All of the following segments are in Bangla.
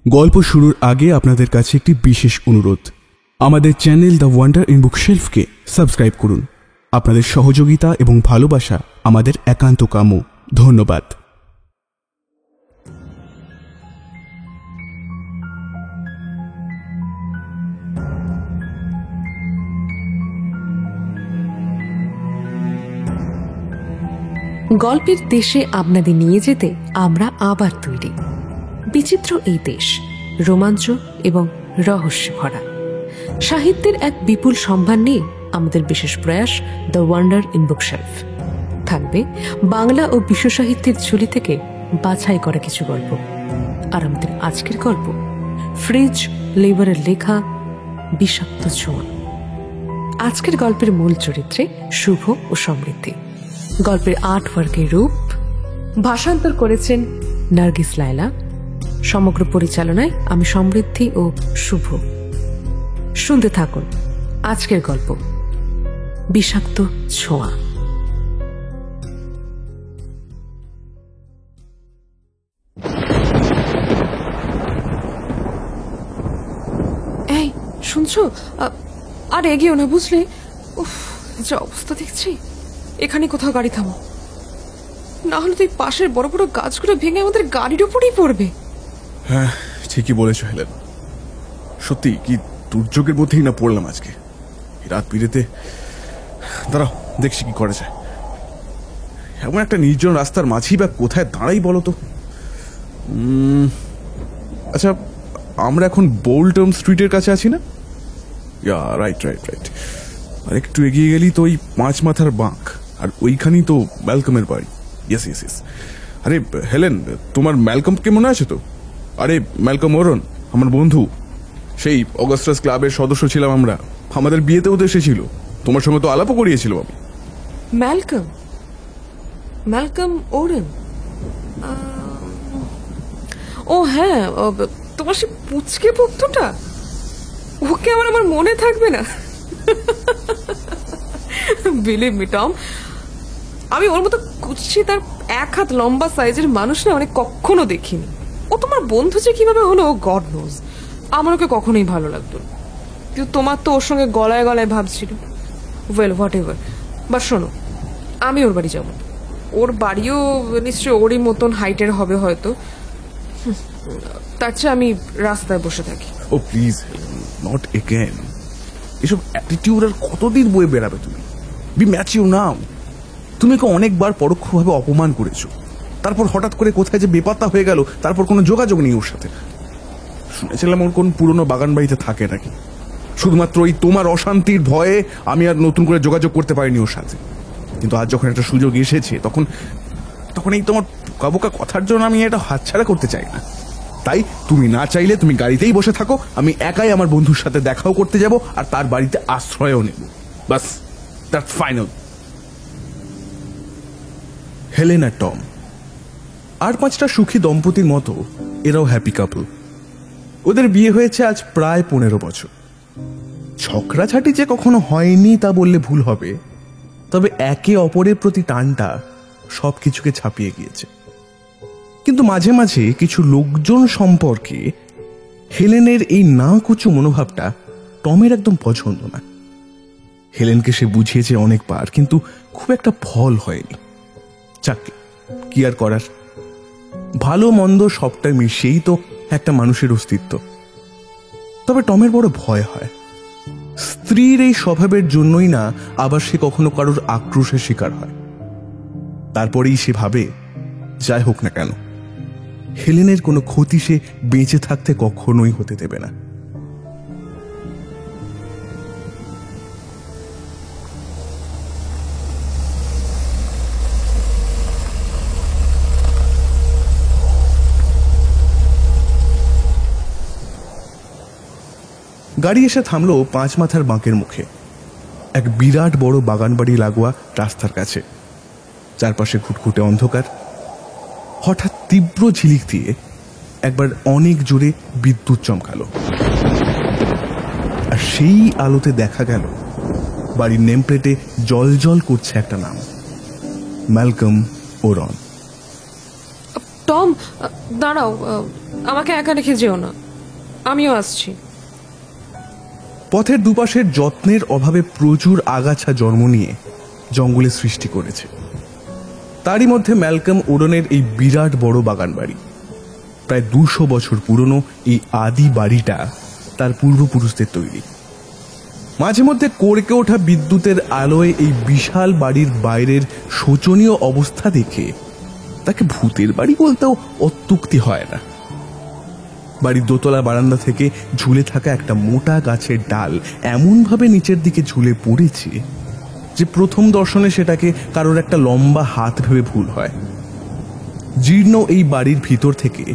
গল্প শুরুর আগে আপনাদের কাছে একটি বিশেষ অনুরোধ। আমাদের চ্যানেল দ্য ওয়ান্ডার ইন বুকশেলফকে সাবস্ক্রাইব করুন। আপনাদের সহযোগিতা এবং ভালোবাসা আমাদের একান্ত কাম্য। ধন্যবাদ। গল্পের দেশে আপনাদের নিয়ে যেতে আমরা আবার তৈরি। বিচিত্র এই দেশ রোমাঞ্চ এবং রহস্যে ভরা। সাহিত্যের এক বিপুল সম্ভার নিয়ে আমাদের বিশেষ প্রয়াস দ্য ওয়ান্ডার ইন বুকশেলফ। থাকবে বাংলা ও বিশ্ব সাহিত্যের ঝুলি থেকে বাছাই করা কিছু গল্প। আর আমাদের আজকের গল্প ফ্রিজ লেবারের লেখা বিষাক্ত ছোঁয়া। আজকের গল্পের মূল চরিত্রে শুভ ও সমৃদ্ধি। গল্পের আর্টওয়ার্কের রূপ ভাষান্তর করেছেন নার্গিস লায়লা। সমগ্র পরিচালনায় আমি সমৃদ্ধি ও শুভ। শুনতে থাকুন আজকের গল্প বিষাক্ত ছোঁয়া। এই শুনছো? আর এগিয়েও না, বুঝলে? উফ, যা অবস্থা দেখছি। এখানে কোথাও গাড়ি থামো, না হলে তো এই পাশের বড় বড় গাছগুলো ভেঙে আমাদের গাড়ির উপরেই পড়বে। হ্যাঁ, ঠিকই বলেছো হেলেন। সত্যি কি দুর্যোগের মধ্যেই না পড়লাম আজকে রাত বিরেতে। দাঁড়াও, দেখছি কি করা যায়। এমন একটা নির্জন রাস্তার মাঝেই বা কোথায় দাঁড়াই বলো তো? আচ্ছা, আমরা এখন বোল্টন স্ট্রিটের কাছে আছি না? Right right right. আর একটু এগিয়ে গেলি তো ওই 5 মাথার বাঁক, আর ওইখানেই তো ম্যালকমের বাড়ি। Yes yes yes. আরে হেলেন, তোমার ম্যালকমকে মনে আছে তো? আরে ম্যালকম ওরন, আমার বন্ধু। সেই অগাস্টাস ক্লাবের সদস্য ছিলাম আমরা। আমাদের বিয়েতেও তো এসেছিল। তোমার সঙ্গে তো আলাপও করিয়েছিল আমি। ম্যালকম? ম্যালকম ওরন? ও হ্যাঁ, তোমার সে পুচকে বন্ধুটা। ওকে আমার মনে থাকবে না? বিলিভ মি টম, আমি ওর মতো কুচি তার 1 হাত লম্বা সাইজের মানুষ না মানে কখনো দেখিনি। ও তোমার বন্ধু যে কিভাবে হলো গড নোজ। আমার ওকে কখনোই ভালো লাগতো না, কিন্তু তোমার তো ওর সঙ্গে গলায় গলায় ভাবছিল। Well, what ever. বা শোনো, আমি ওর বাড়ি যাব। ওর বাড়িও নিশ্চয়ই ওরই মতন হাইটের হবে হয়তো। তার চেয়ে আমি রাস্তায় বসে থাকি। ও প্লিজ, নট এগেন। এসব অ্যাটিটিউড আর কতদিন বয়ে বেড়াবে তুমি? বি ম্যাচিউর নাও। তুমি ওকে অনেকবার পরোক্ষভাবে অপমান করেছো, তারপর হঠাৎ করে কোথায় যে বেপাত্তা হয়ে গেল, তারপর কোনো যোগাযোগ নেই ওর সাথে। শুনেছিলাম ওর কোন পুরনো বাগান বাড়িতে থাকে নাকি। শুধুমাত্র ওই তোমার অশান্তির ভয়ে আমি আর নতুন করে যোগাযোগ করতে পারিনি ওর সাথে। কিন্তু আজ যখন একটা সুযোগ এসেছে, তখন এই তোমার বোকা কথার জন্য আমি এটা হাতছাড়া করতে চাই না। তাই তুমি না চাইলে তুমি গাড়িতেই বসে থাকো, আমি একাই আমার বন্ধুর সাথে দেখাও করতে যাব আর তার বাড়িতে আশ্রয়ও নেব। বাস, দ্যাটস ফাইনাল। হেলেন আর টম, আর 5টা সুখী দম্পতির মতো এরাও হ্যাপি কাপল। ওদের বিয়ে হয়েছে আজ প্রায় 15 বছর। ঝগড়াঝাটি যে কখনো হয়নি তা বললে ভুল হবে, তবে একে অপরের প্রতি টানটা সবকিছুকে ছাপিয়ে গিয়েছে। কিন্তু মাঝে মাঝে কিছু লোকজন সম্পর্কে হেলেনের এই না কুচু মনোভাবটা টমের একদম পছন্দ না। হেলেনকে সে বুঝিয়েছে অনেকবার, কিন্তু খুব একটা ফল হয়নি। চাকরি কি আর করার, ভালো মন্দ সবটা মিশিয়েই তো একটা মানুষের অস্তিত্ব। তবে টমের বড় ভয় হয়, স্ত্রীর এই স্বভাবের জন্যই না আবার সে কখনো কারোর আক্রোশের শিকার হয়। তারপরেই সে ভাবে, যাই হোক না কেন, হেলেনের কোনো ক্ষতি সে বেঁচে থাকতে কখনোই হতে দেবে না। গাড়ি এসে থামলো 5 মাথার বাঁকের মুখে, এক বিরাট বড় বাগান বাড়ি লাগোয়া রাস্তার কাছে। চারপাশে ঘুটঘুটে অন্ধকার। হঠাৎ তীব্র ঝিলিক দিয়ে একবার অনেক জোরে বিদ্যুৎ চমকালো, আর সেই আলোতে দেখা গেল বাড়ির নেম প্লেটে জল জল করছে একটা নাম, ম্যালকম ওরন। টম, দাঁড়াও, আমাকে একা রেখে যেও না, আমিও আসছি। পথের দুপাশের যত্নের অভাবে প্রচুর আগাছা জন্ম নিয়ে জঙ্গলের সৃষ্টি করেছে। তারই মধ্যে ম্যালকম ওরনের এই বিরাট বড় বাগান বাড়ি, প্রায় 200 বছর পুরনো এই আদি বাড়িটা তার পূর্বপুরুষদের তৈরি। মাঝে মধ্যে কড়কে ওঠা বিদ্যুতের আলোয় এই বিশাল বাড়ির বাইরের শোচনীয় অবস্থা দেখে তাকে ভূতের বাড়ি বলতেও অত্যুক্তি হয় না। বাড়ির দোতলা বারান্দা থেকে ঝুলে থাকা একটা মোটা গাছের ডাল এমনভাবে নিচের দিকে ঝুলে পড়েছে যে প্রথম দর্শনে সেটাকে কারোর একটা লম্বা হাত ভেবে ভুল হয়। জীর্ণ এই বাড়ির ভিতর থেকে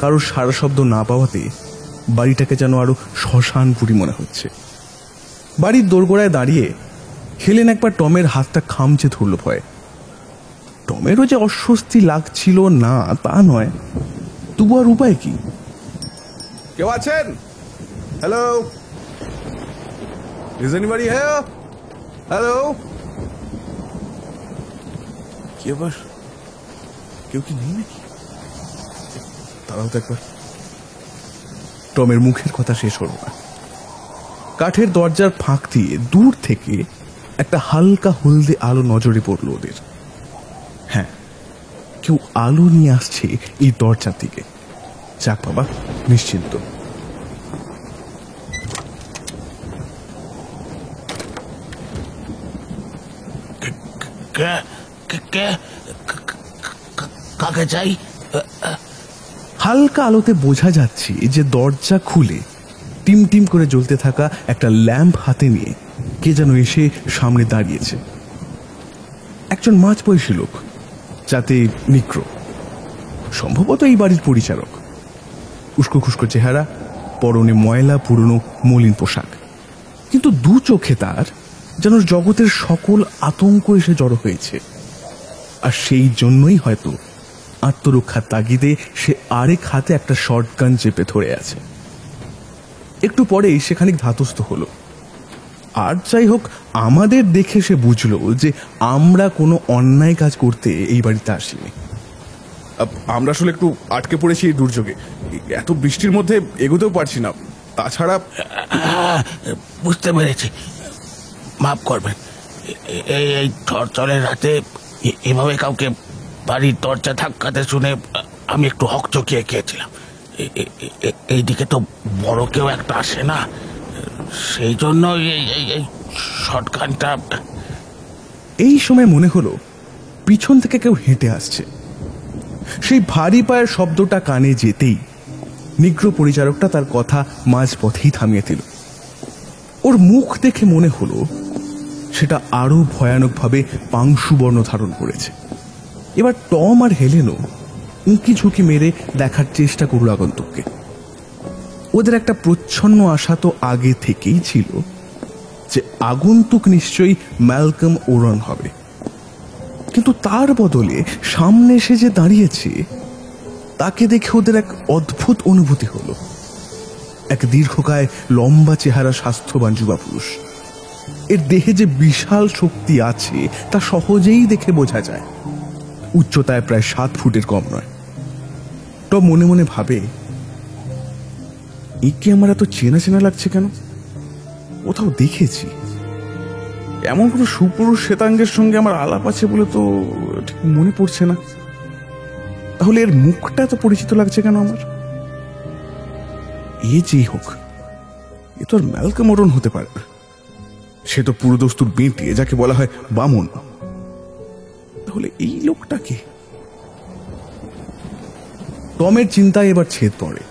কারোর সারা শব্দ না পাওয়াতে বাড়িটাকে যেন আরো শ্মশানপুরী মনে হচ্ছে। বাড়ির দোরগোড়ায় দাঁড়িয়ে হেলেন একবার টমের হাতটা খামচে ধরল ভয়ে। টমেরও যে অস্বস্তি লাগছিল না তা নয়, তবু আর উপায় কি? কেউ আছেন? Hello, is anybody here? Hello, কি আবার? কেউ কি নেই নাকি? তারাও তো একবার। টমের মুখের কথা শেষ হল না। কাঠের দরজার ফাঁক দিয়ে দূর থেকে একটা হালকা হলদে আলো নজরে পড়ল ওদের। হ্যাঁ, কেউ আলো নিয়ে আসছে এই দরজার দিকে। যাক বাবা, নিশ্চিন্ত। কাকে চাই? হালকা আলোতে বোঝা যাচ্ছে যে দরজা খুলে টিম টিম করে জ্বলতে থাকা একটা ল্যাম্প হাতে নিয়ে কে যেন এসে সামনে দাঁড়িয়েছে। একজন মাঝবয়সী লোক, যাতে নিগ্রো, সম্ভবত এই বাড়ির পরিচারক। উস্কো খুস্কো চেহারা, পরনে ময়লা পুরনো মলিন পোশাক, কিন্তু দু চোখে তার যেন জগতের সকল আতঙ্ক এসে জড়ো হয়েছে। আর সেই জন্যই হয়তো আত্মরক্ষার তাগিদে সে আরেক হাতে একটা শর্টগান চেপে ধরে আছে। একটু পরেই সে খানিক ধাতস্থ হলো। আর যাই হোক, আমাদের দেখে সে বুঝলো যে আমরা কোনো অন্যায় কাজ করতে এই বাড়িতে আসিনি। আমরা আসলে একটু আটকে পড়েছি এই দুর্যোগে, এত বৃষ্টির মধ্যে এগোতেও পারছি না। তাছাড়া বুঝতে পেরেছি, মাফ করবেন। এই ঝড় রাতে এভাবে কাউকে বাড়ির দরজা ধাক্কাতে শুনে আমি একটু হকচকিয়ে গিয়েছিলাম। এইদিকে তো বড় কেউ একটা আসে না, সেই জন্য এই শর্টগানটা। এই সময় মনে হলো পিছন থেকে কেউ হেঁটে আসছে। সেই ভারী পায়ের শব্দটা কানে যেতেই নিগ্রো পরিচারকটা তার কথা মাঝপথেই থামিয়ে দিল। ওর মুখ দেখে মনে হলো সেটা আরো ভয়ানকভাবে পাংশুবর্ণ ধারণ করেছে। এবার টম আর হেলেনও উঁকি ঝুঁকি মেরে দেখার চেষ্টা করল আগন্তুককে। ওদের একটা প্রচ্ছন্ন আশা তো আগে থেকেই ছিল যে আগন্তুক নিশ্চয়ই ম্যালকম ওরন হবে, কিন্তু তার বদলে সামনে এসে যে দাঁড়িয়েছে তাকে দেখে ওদের এক অদ্ভুত অনুভূতি হলো। এক দীর্ঘকায় লম্বা চেহারা স্বাস্থ্যবান যুবা পুরুষ। এর দেহে যে বিশাল শক্তি আছে তা সহজেই দেখে বোঝা যায়। উচ্চতায় প্রায় 7 ফুটের কম নয়। টম মনে মনে ভাবে, একে আমার এত চেনা চেনা লাগছে কেন? কোথাও দেখেছি। এমন কোনো সুপুরুষ শ্বেতাঙ্গের সঙ্গে আমার আলাপ আছে বলে তো ঠিক মনে পড়ছে না। তাহলে এর মুখটা এত পরিচিত লাগছে কেন আমার? এ যেই হোক, এ তো আর ম্যালকম ওরন হতে পারে না। সে তো পুরোদস্তুর বেঁটে, যাকে বলা হয় বামন। তাহলে এই লোকটাকে? টমের চিন্তায় এবার ছেদ পড়ে,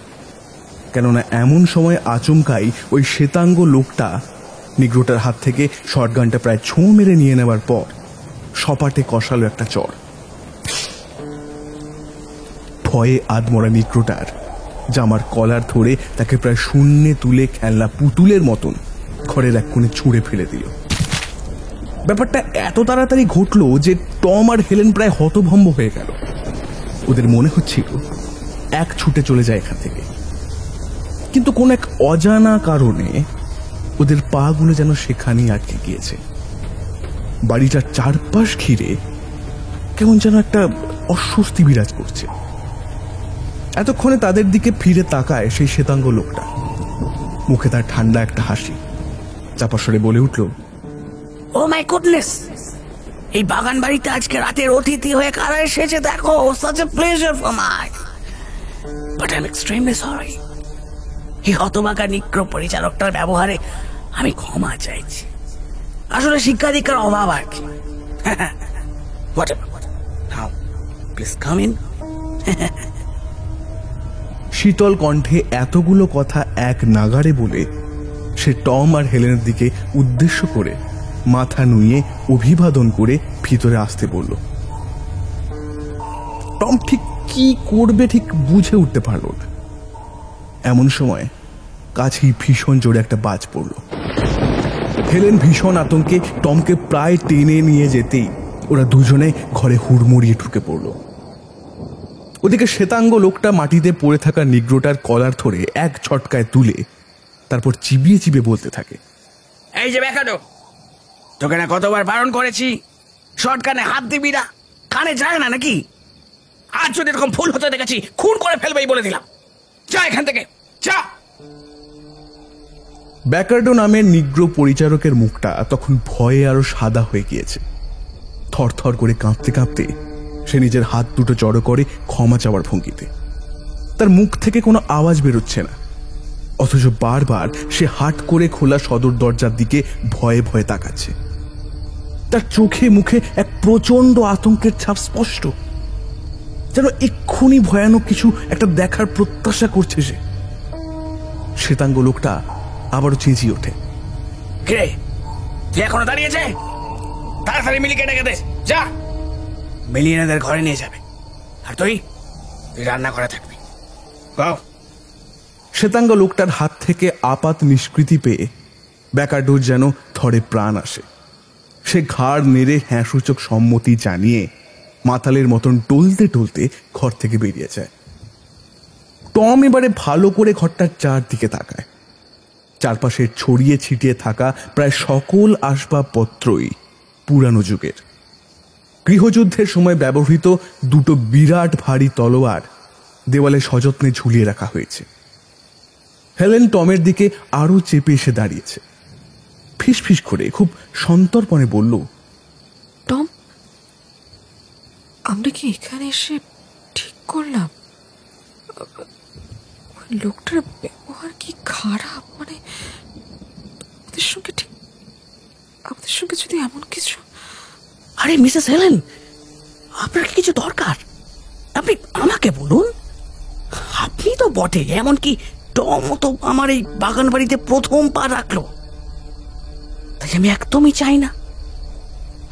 কেননা এমন সময় আচমকাই ওই শ্বেতাঙ্গ লোকটা নিগ্রোটার হাত থেকে শর্টগানটা প্রায় ছোঁ মেরে নিয়ে নেবার পর সপাটে কষালো একটা চড়। ভয়ে আধমরা নিগ্রোটার জামার কলার ধরে তাকে প্রায় শূন্যে তুলে খেলনা পুতুলের মতন ঘরের এক কোণে ছুঁড়ে ফেলে দিল। ব্যাপারটা এত তাড়াতাড়ি ঘটল যে টম আর হেলেন প্রায় হতভম্ব হয়ে গেল। ওদের মনে হচ্ছিল এক ছুটে চলে যায় এখান থেকে, কিন্তু কোন এক অজানা কারণে ওদের পা গুলো যেন সেখানেই আটকে গিয়েছে। বাড়িটার চারপাশ ঘিরে কেমন যেন একটা অস্বস্তি বিরাজ করছে। এতক্ষণে তাদের দিকে ফিরে তাকায় সেই শ্বেতাঙ্গ লোকটা। মুখে তার ঠান্ডা একটা হাসি, চাপা স্বরে বলে উঠল, ও মাই গুডনেস, এই বাগান বাড়িতে আজকে রাতের অতিথি হয়ে কারা এসেছে দেখো। such a pleasure for mine, but I'm extremely sorry. এই হতবাকা নিগ্রো পরিচারকটার ব্যবহারে আমি ক্ষমা চাইছি। আসলে শিক্ষা দীক্ষার অভাব আর কি। Now, please come in. শীতল কণ্ঠে এতগুলো কথা এক নাগাড়ে বলে সে টম আর হেলেনের দিকে উদ্দেশ্য করে মাথা নুইয়ে অভিবাদন করে ভিতরে আসতে বলল। টম ঠিক কি করবে ঠিক বুঝে উঠতে পারল না। এমন সময় কাছেই ভীষণ জোরে একটা বাজ পড়ল। হেলেন ভীষণ আতঙ্কে টমকে প্রায় টেনে নিয়ে যেতেই ওরা দুজনে ঘরে হুড়মুড়িয়ে ঢুকে পড়ল। ওদিকে শ্বেতাঙ্গ লোকটা মাটিতে পড়ে থাকা নিগ্রোটার কলার ধরে এক ঝটকায় তুলে তারপর চিবিয়ে চিবিয়ে বলতে থাকে, এই যে বেকানো, তোকে না কতবার বারণ করেছি শর্ট কানে হাত দিবি না, কানে যায় না নাকি? আজ যদি এরকম ভুল হতে দেখেছি খুন করে ফেলবেই বলে দিলাম। যা এখান থেকে, যা। ব্যাকার্ডো নামের নিগ্রো পরিচারকের মুখটা তখন ভয়ে আরো সাদা হয়ে গিয়েছে। থরথর করে কাঁপতে কাঁপতে সে নিজের হাত দুটো জড়ো করে ক্ষমা চাওয়ার ভঙ্গিতে। তার মুখ থেকে কোনো আওয়াজ বেরোচ্ছে না, অথচ বারবার সে হাট করে খোলা সদর দরজার দিকে ভয়ে ভয়ে তাকাচ্ছে। তার চোখে মুখে এক প্রচন্ড আতঙ্কের ছাপ স্পষ্ট, যেন এক্ষুনি ভয়ানক কিছু একটা দেখার প্রত্যাশা করছে সে। শ্বেতাঙ্গ লোকটা আবারও চেঁচিয়ে ওঠে, কে তুই এখনো দাঁড়িয়েছে? তাড়াতাড়ি মিলিকে ডেকে দে, যা। মিলিয়েনাদের ঘরে নিয়ে যাবে, আর তুই রান্না করে থাকবি। শ্বেতাঙ্গ লোকটার হাত থেকে আপাত নিষ্কৃতি পেয়ে ব্যাকার্ডোর যেন থরে প্রাণ আসে। সে ঘাড় নেড়ে হ্যাঁ সূচক সম্মতি জানিয়ে মাতালের মতন টলতে টলতে ঘর থেকে বেরিয়ে যায়। টম এবারে ভালো করে ঘরটার চারদিকে তাকায়। চারপাশে ছড়িয়ে ছিটিয়ে থাকা প্রায় সকল আসবাবপত্রই পুরানো যুগের। গৃহযুদ্ধের সময় ব্যবহৃত দুটো বিরাট ভারী তলোয়ার দেওয়ালে সযত্নে ঝুলিয়ে রাখা হয়েছে। হেলেন টমের দিকে আরো চেপে এসে দাঁড়িয়েছে। ফিসফিস করে খুব সন্তর্পণে বলল, টম, আমরা কি এখানে এসে ঠিক করলাম? লোকটার ব্যবহার কি খারাপ, মানে আমাদের সঙ্গে যদি এমন কিছু। আরে মিসেস হেলেন, আপনার কি কিছু দরকার? আপনি আমাকে বলুন। আপনি তো বটে, এমনকি টম তো আমার এই বাগান বাড়িতে প্রথম পা রাখলো। তাই আমি একদমই চাই না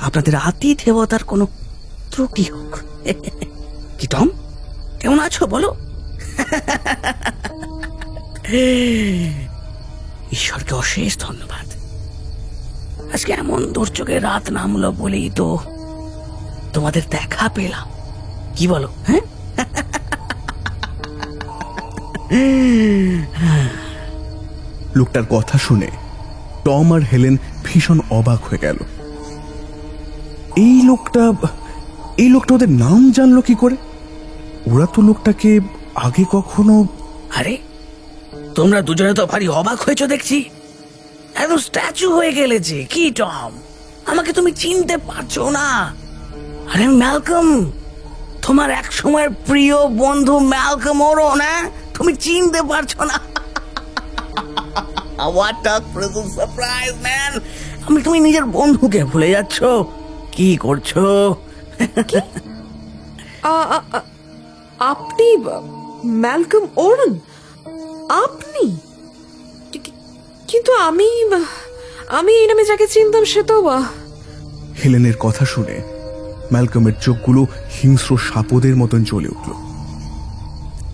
আপনাদের আতিথেয়তার কোনো ত্রুটি হোক। কি টম, কেমন আছো বলো? ঈশ্বরকে অশেষ ধন্যবাদ, আজকে এমন দুর্যোগের রাত নামলো বলেই তো তোমাদের দেখা পেলাম। কি বলো? হ্যাঁ, লোকটার কথা শুনে টম আর হেলেন ভীষণ অবাক হয়ে গেল। এই লোকটা ওদের নাম জানলো কি করে? ওরা তো লোকটাকে আগে কখনো। আরে তোমরা দুজনে তো ভারী অবাক হয়েছো দেখছি, একদম স্ট্যাচু হয়ে গেলে যে। কি টম, আমাকে তুমি চিনতে পারছো না? আরে ম্যালকম, তোমার এক সময়ের প্রিয় বন্ধু ম্যালকম ওরও না, তুমি চিনতে পারছো না? What a pleasant surprise, man! তুমি নিজের বন্ধুকে ভুলে যাচ্ছ। কি করছো? আপনি ম্যালকম ওরন? আপনি? কিন্তু আমি এই নামে যাকে চিনতাম সে তো। হেলেনের কথা শুনে ম্যালকমের চোখগুলো হিংস্র সাপদের মতন জ্বলে উঠল।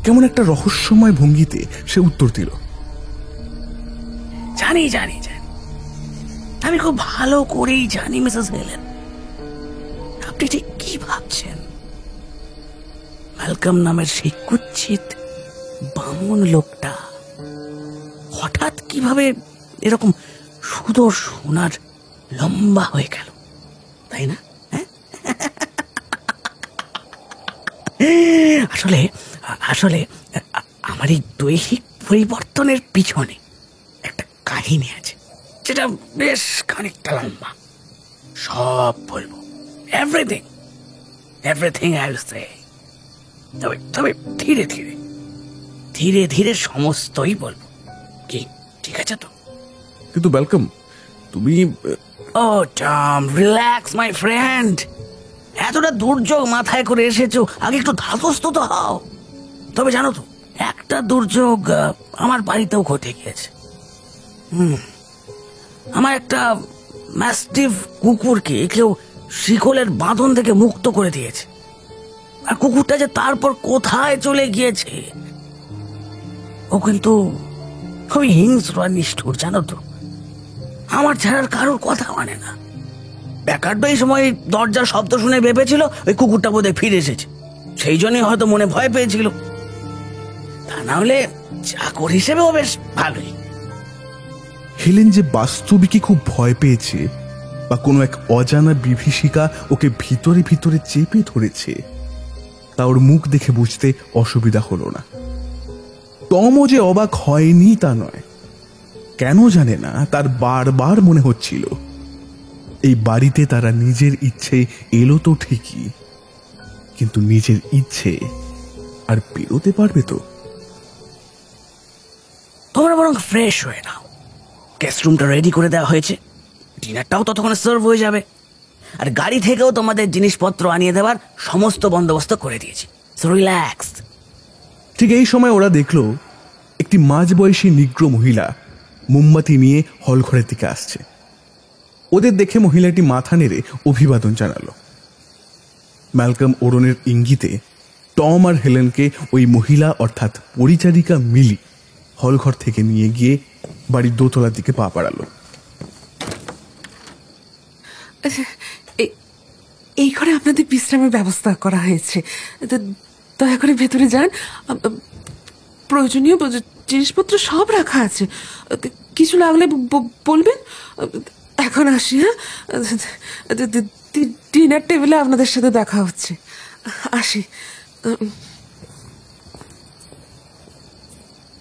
কেমন একটা রহস্যময় ভঙ্গিতে সে উত্তর দিল, জানি, আমি খুব ভালো করেই জানি মিসেস হেলেন, আপনি ঠিক কি ভাবছেন। ম্যালকম নামের সেই কুৎসিত বামন লোকটা হঠাৎ কিভাবে এরকম সুদর্শন আর লম্বা হয়ে গেল, তাই না? আসলে আসলে আমার এই দৈহিক পরিবর্তনের পিছনে একটা কাহিনী আছে, যেটা বেশ খানিকটা লম্বা। সব বলবো, everything everything I will say. তবে তবে ধীরে ধীরে ধীরে ধীরে সমস্তই বলবো। কি ঠিক আছে তো? কিন্তু ম্যালকম, তুমি ও টম, রিল্যাক্স মাই ফ্রেন্ড। এতটা দুর্যোগ মাথায় করে এসেছো, আগে একটু ধাতস্থ তো হও। তবে জানো তো, একটা দুর্যোগ আমার বাড়িতেও ঘটে গিয়েছে। আমার একটা ম্যাস্টিভ কুকুরকে কেউ শিকলের বাঁধন থেকে মুক্ত করে দিয়েছে, আর কুকুরটা যে তারপর কোথায় চলে গিয়েছে, ও কিন্তু খুবই হিংস্র আর নিষ্ঠুর, জানো তো। আমার ছাড়ার কারোর কথা মানে না। প্যাকার্ড এই সময় দরজার শব্দ শুনে ভেবেছিল ওই কুকুরটা বোধহয় ফিরে এসেছে, সেই জন্যই হয়তো মনে ভয় পেয়েছিল। তা না হলে চাকর হিসেবে ও বেশ ভালোই। হেলেন যে বাস্তবিকই খুব ভয় পেয়েছে, বা কোনো এক অজানা বিভীষিকা ওকে ভিতরে ভিতরে চেপে ধরেছে, তা ওর মুখ দেখে বুঝতে অসুবিধা হলো না। টমও যে অবাক হয়নি তা নয়, কেন জানে না তার বারবার মনে হচ্ছিল এই বাড়িতে তারা নিজের ইচ্ছে এলো তো ঠিকই, কিন্তু নিজের ইচ্ছে আর বেরোতে পারবে তো? তোমরা বরং ফ্রেশ হয়ে নাও, গেস্ট রুমটা রেডি করে দেওয়া হয়েছে, ডিনারটাও ততক্ষণে সার্ভ হয়ে যাবে, আর গাড়ি থেকেও তোমাদের জিনিসপত্র আনিয়ে দেওয়ার সমস্ত বন্দোবস্ত করে দিয়েছি। So relax. ঠিক এই সময় ওরা দেখলো একটি মাঝবয়সী নিগ্রো মহিলা মোমবাতি নিয়ে হলঘরের দিকে আসছে। ওদের দেখে মহিলাটি মাথা নেড়ে অভিবাদন জানালো। ম্যালকম ওরনের ইঙ্গিতে টম আর হেলেনকে ওই মহিলা অর্থাৎ পরিচারিকা মিলি হলঘর থেকে নিয়ে গিয়ে বাড়ির দোতলার দিকে পা বাড়ালো। এই ঘরে আপনাদের বিশ্রামের ব্যবস্থা করা হয়েছে, দয়া করে ভেতরে যান। প্রয়োজনীয় জিনিসপত্র সব রাখা আছে, কিছু লাগলে বলবেন। এখন আসি। হ্যাঁ, ডিনার টেবিলে আপনাদের সাথে দেখা হচ্ছে। আসি।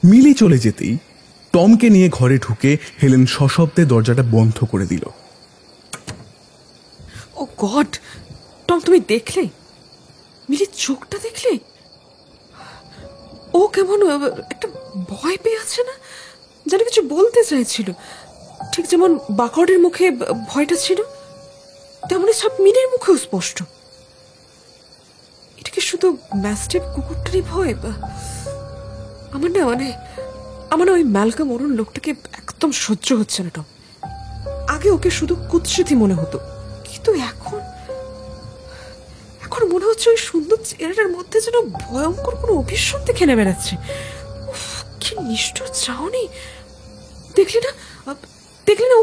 মিলি চলে যেতেই টমকে নিয়ে ঘরে ঢুকে হেলেন সশব্দে দরজাটা বন্ধ করে দিল। ও গড, টম তুমি দেখলে? মিলির চোখটা দেখলে? ও কেমন একটা ভয় পেয়ে আছে না, যেন কিছু বলতে চাইছিল। ঠিক যেমন বাকর্ডের মুখে ভয়টা ছিল, তেমনই সব মিলির মুখেও স্পষ্ট। এটা কি শুধু ম্যাস্টিভ কুকুরটারই ভয়? আমার না ওই ম্যালকম অরুণ লোকটাকে একদম সহ্য হচ্ছে না টম। আগে ওকে শুধু কুৎসিতই মনে হতো, কিন্তু এখন মনে হচ্ছে ওই সুন্দর চেহারাটার মধ্যে যেন ভয়ঙ্কর কোনো অভিশপ্তি খেলে বেড়াচ্ছে। কি নিষ্ঠুর চাওনি! দেখলি না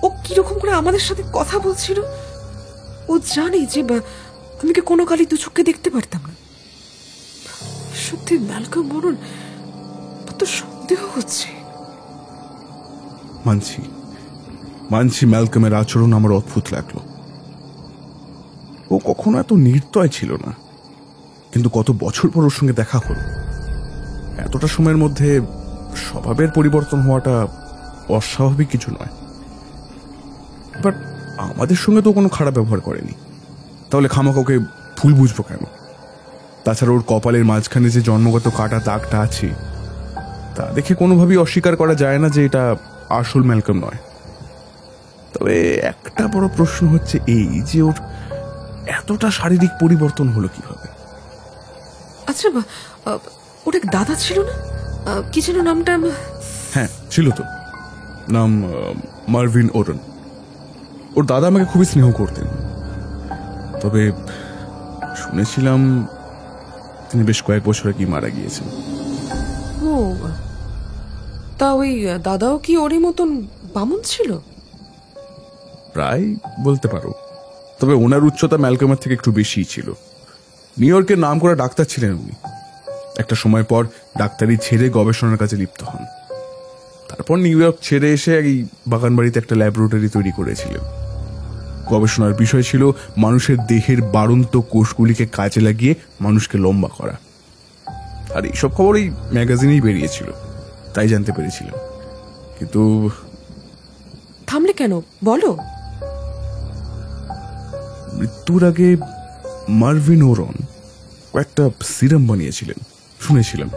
ও কিরকম করে আমাদের সাথে কথা বলছিল। ও জানে যে আমি কোনো কালই দু চোখে দেখতে পারতাম না। সত্যি ম্যালকম মরণ, তো সন্দেহ হচ্ছে। মানছি ম্যালকমের আচরণ আমার অদ্ভুত লাগলো। ও কখনো এত নির্দয় ছিল না, কিন্তু কত বছর পর ওর সঙ্গে দেখা হলো। এতটা সময়ের মধ্যে স্বভাবের পরিবর্তন হওয়াটা অস্বাভাবিক কিছু নয়। বাট আমাদের সঙ্গে তো কোনো খারাপ ব্যবহার করেনি, তাহলে খামাখা ওকে ভুল বুঝবো কেন? তাছাড়া ওর কপালের মাঝখানে যে জন্মগত কাটা দাগটা আছে, তা দেখে কোনোভাবেই অস্বীকার করা যায় না যে এটা আসল ম্যালকম নয়। তবে একটা বড় প্রশ্ন হচ্ছে এই যে ওর এতটা শারীরিক পরিবর্তন হলো কিভাবে? আচ্ছা, ওর এক দাদা ছিল না, কি ছিল নামটা? হ্যাঁ ছিল তো, নাম মার্ভিন ওরন। ওর দাদা আমাকে খুবই স্নেহ করতেন, তবে শুনেছিলাম তিনি বেশ কয়েক বছর আগে মারা গিয়েছেন। ও, তা ওই দাদাও কি ওরই মতন বামুন ছিল? প্রায় বলতে পারো, তবে ওনার উচ্চতা ম্যালকমের থেকে একটু বেশিই ছিল। নিউ ইয়র্কের নাম করা ডাক্তার ছিলেন উনি। একটা সময় পর ডাক্তারি ছেড়ে গবেষণার কাজে লিপ্ত হন। তারপর নিউ ইয়র্ক ছেড়ে এসে এই বাগানবাড়িতে একটা ল্যাবরেটরি তৈরি করেছিলেন। গবেষণার বিষয় ছিল মানুষের দেহের বাড়ন্ত কোষগুলিকে কাজে লাগিয়ে মানুষকে লম্বা করা। আর এইসব খবর এই ম্যাগাজিনেই বেরিয়েছিল, তাই জানতে পেরেছিলাম। কিন্তু থামলে কেন, বলো। মৃত্যুর আগে মার্ভিন ওরন কয়েকটা সিরাম বানিয়েছিলেন শুনেছিলাম।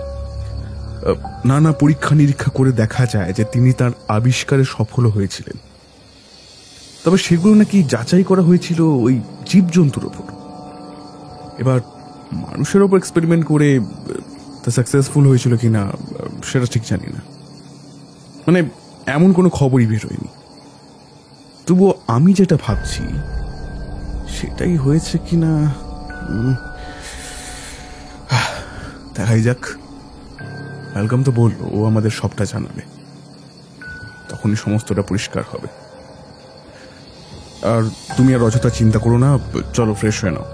নানা পরীক্ষা নিরীক্ষা করে দেখা যায় যে তিনি তার আবিষ্কারে সফল হয়েছিলেন, তবে সেগুলো নাকি যাচাই করা হয়েছিল ওই জীবজন্তুর ওপর। এবার মানুষের ওপর এক্সপেরিমেন্ট করে তা সাকসেসফুল হয়েছিল কিনা সেটা ঠিক জানি না, মানে এমন কোনো খবরই বের হয়নি। তবুও আমি যেটা ভাবছি সেটাই হয়েছে কিনা দেখাই যাক। ম্যালকম তো বললো ও আমাদের সবটা জানাবে, তখনই সমস্তটা পরিষ্কার হবে। আর তুমি আর অযথা চিন্তা করো না, চলো ফ্রেশ হয়ে নাও,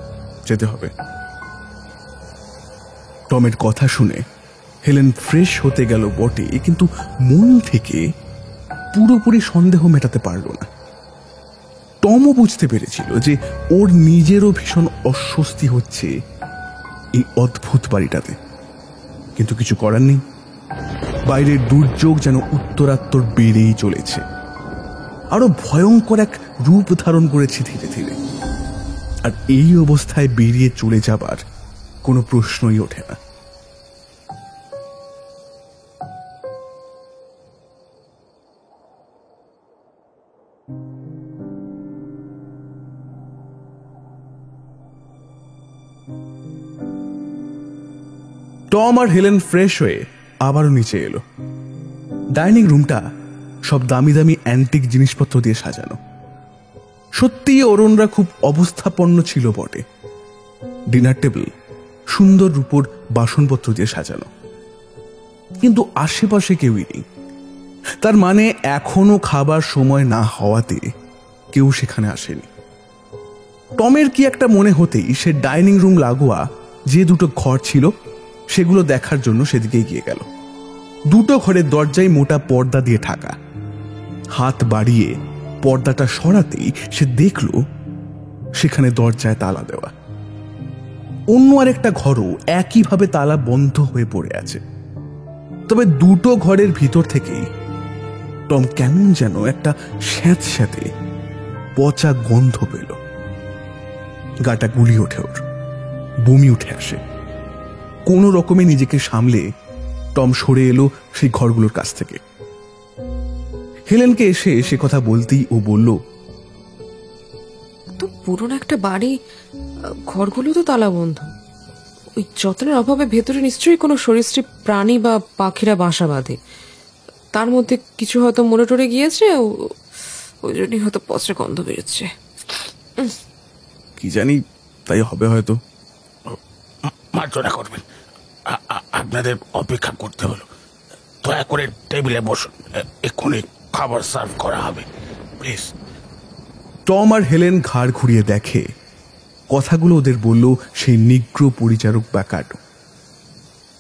যেতে হবে। টমের কথা শুনে হেলেন ফ্রেশ হতে গেল বটে, কিন্তু মন থেকে পুরোপুরি সন্দেহ মেটাতে পারল না। টমও বুঝতে পেরেছিল যে ওর নিজেরও ভীষণ অস্বস্তি হচ্ছে এই অদ্ভুত বাড়িটাতে, কিন্তু কিছু করার নেই। বাইরের দুর্যোগ যেন উত্তরাত্তর বেড়েই চলেছে, আরো ভয়ঙ্কর এক রূপ ধারণ করেছে ধীরে ধীরে। আর এই অবস্থায় বেরিয়ে চলে যাবার কোনো প্রশ্নই ওঠে না। টম আর হেলেন ফ্রেশ হয়ে আবারও নিচে এলো। ডাইনিং রুমটা সব দামি দামি অ্যান্টিক জিনিসপত্র দিয়ে সাজানো। সত্যি অরুণরা খুব অবস্থাপন্ন ছিল বটে। ডিনার টেবিল সুন্দর রূপোর বাসনপত্র দিয়ে সাজানো, কিন্তু আশেপাশে কেউই নেই। তার মানে এখনো খাবার সময় না হওয়াতে কেউ সেখানে আসেনি। টমের কি একটা মনে হতেই সে ডাইনিং রুম লাগোয়া যে দুটো ঘর ছিল সেগুলো দেখার জন্য সেদিকে গিয়ে গেল। দুটো ঘরের দরজায় মোটা পর্দা দিয়ে ঢাকা। হাত বাড়িয়ে পর্দাটা সরাতেই সে দেখল সেখানে দরজায় তালা দেওয়া। অন্য আরেকটা ঘরও একইভাবে তালা বন্ধ হয়ে পড়ে আছে। তবে দুটো ঘরের ভিতর থেকেই টম কেমন যেন একটা স্যাঁতস্যাঁতে পচা গন্ধ পেল। গাটা গুলি ওঠে, ওর বমি উঠে আসে। কোনো রকমে নিজেকে সামলে টম সরে এলো সেই ঘরগুলোর কাছ থেকে। হেলেনকে এসে সে কথা বলতেই ও বলল, তো পুরনো একটা বাড়ি, ঘরগুলো তো তালা বন্ধ। ওই যত্নের অভাবে ভেতরে নিশ্চয়ই কোনো সরীসৃপ প্রাণী বা পাখিরা বাসা বাঁধে। তার মধ্যে কিছু হয়তো মরে টরে গিয়েছে, ওই জন্যই হয়তো পচা গন্ধ বেরোচ্ছে। কি জানি, তাই হবে হয়তো। মার্জনা করবেন, আপনাদের অপেক্ষা করতে হলো। দয়া করে টেবিলে বসুন, এক্ষুনি খাবার সার্ভ করা হবে, প্লিজ। টম আর হেলেন ঘাড় ঘুরিয়ে দেখে কথাগুলো ওদের বলল সেই নিগ্রো পরিচারক ব্যাকার্ডো।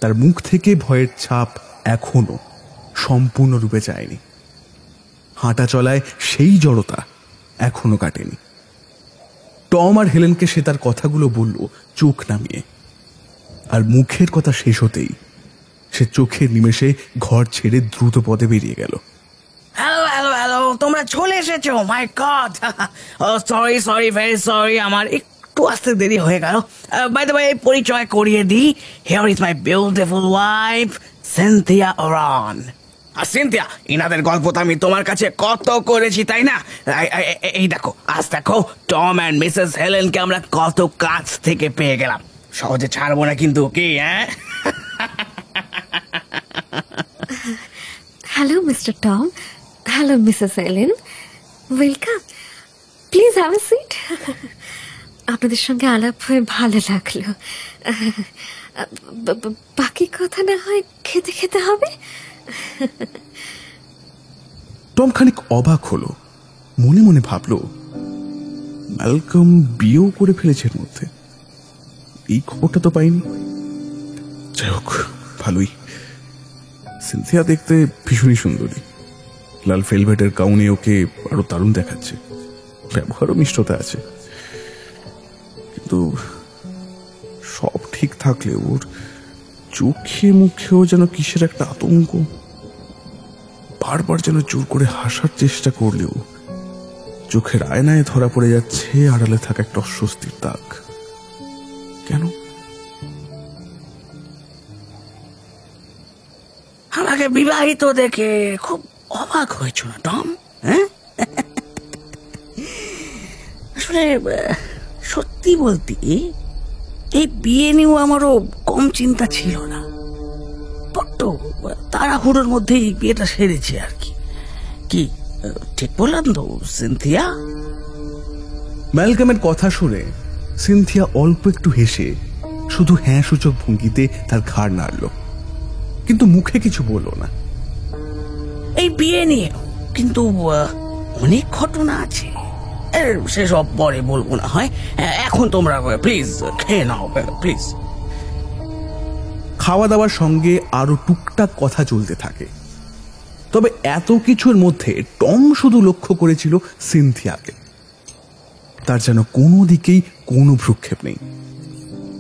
তার মুখ থেকে ভয়ের ছাপ এখনো সম্পূর্ণরূপে যায়নি। হাঁটা চলায় সেই জড়তা এখনো কাটেনি। টম আর হেলেনকে সে তার কথাগুলো বলল চোখ নামিয়ে, আর মুখের কথা শেষ হতেই সে চোখের নিমেষে ঘর ছেড়ে দ্রুত পদে বেরিয়ে গেল। হ্যালো হ্যালো হ্যালো, তোমরা চলে এসেছো? My god, sorry sorry, very sorry, আমার একটু আসতে দেরি হয়ে গেল। বাই দ্য ওয়ে, পরিচয় করিয়ে দিই, here is my beautiful wife Cynthia ওরন। আর সিনথিয়া, ইনাদের গল্প তো আমি তোমার কাছে কত করেছি, তাই না? এই দেখো, আজ দেখো টম অ্যান্ড মিসেস হেলেনকে আমরা কত কাছ থেকে পেয়ে গেলাম। সহজে ছাড়বো না কিন্তু, কি? হ্যাঁ, Hello, Mr. Tom. Hello, Mrs. Ellen. Welcome. Please have a seat. আপনাদের সঙ্গে আলাপ হয়ে ভালো লাগলো। বাকি কথা না হয় খেতে খেতে হবে। টম খানিক অবাক হলো, মনে মনে ভাবল ম্যালকম বিয়েও করে ফেলেছে এর মধ্যে। এই খবরটা তো পাইনি। যাই হোক, ভালোই। সিনথিয়া দেখতে ভীষণই সুন্দরী, লাল ভেলভেটের গাউনে ওকে আরো দারুণ দেখাচ্ছে। ব্যবহারও মিষ্টতা আছে, কিন্তু সব ঠিক থাকলে ওর চোখে মুখেও যেন কিসের একটা আতঙ্ক। বারবার যেন জোর করে হাসার চেষ্টা করলেও চোখের আয়নায় ধরা পড়ে যাচ্ছে আড়ালে থাকা একটা অস্বস্তির দাগ। কেন? আমাকে বিবাহিত দেখে খুব অবাক হয়েছ না টম? হ্যাঁ, আসলে সত্যি বলতে এই বিয়ে নিয়েও আমারও কম চিন্তা ছিল না। বড্ড তাড়াহুড়োর মধ্যেই বিয়েটা সেরেছে আর কি। কি ঠিক বললাম তো সিনথিয়া? ম্যালকমের কথা শুনে সিনথিয়া অল্প একটু হেসে শুধু হ্যাঁ সূচক ভঙ্গিতে তার ঘাড় নাড়ল, কিন্তু মুখে কিছু বলল না। এই বিয়ে নিয়ে কিন্তু অনেক ঘটনা আছে, সেসব পরে বলবো না হয়। এখন তোমরা প্লিজ খেয়ে নাও প্লিজ। খাওয়া দাওয়ার সঙ্গে আরো টুকটাক কথা চলতে থাকে, তবে এত কিছুর মধ্যে টম শুধু লক্ষ্য করেছিল সিনথিয়াকে। তার যেন কোনো দিকেই কোনো ভ্রুক্ষেপ নেই,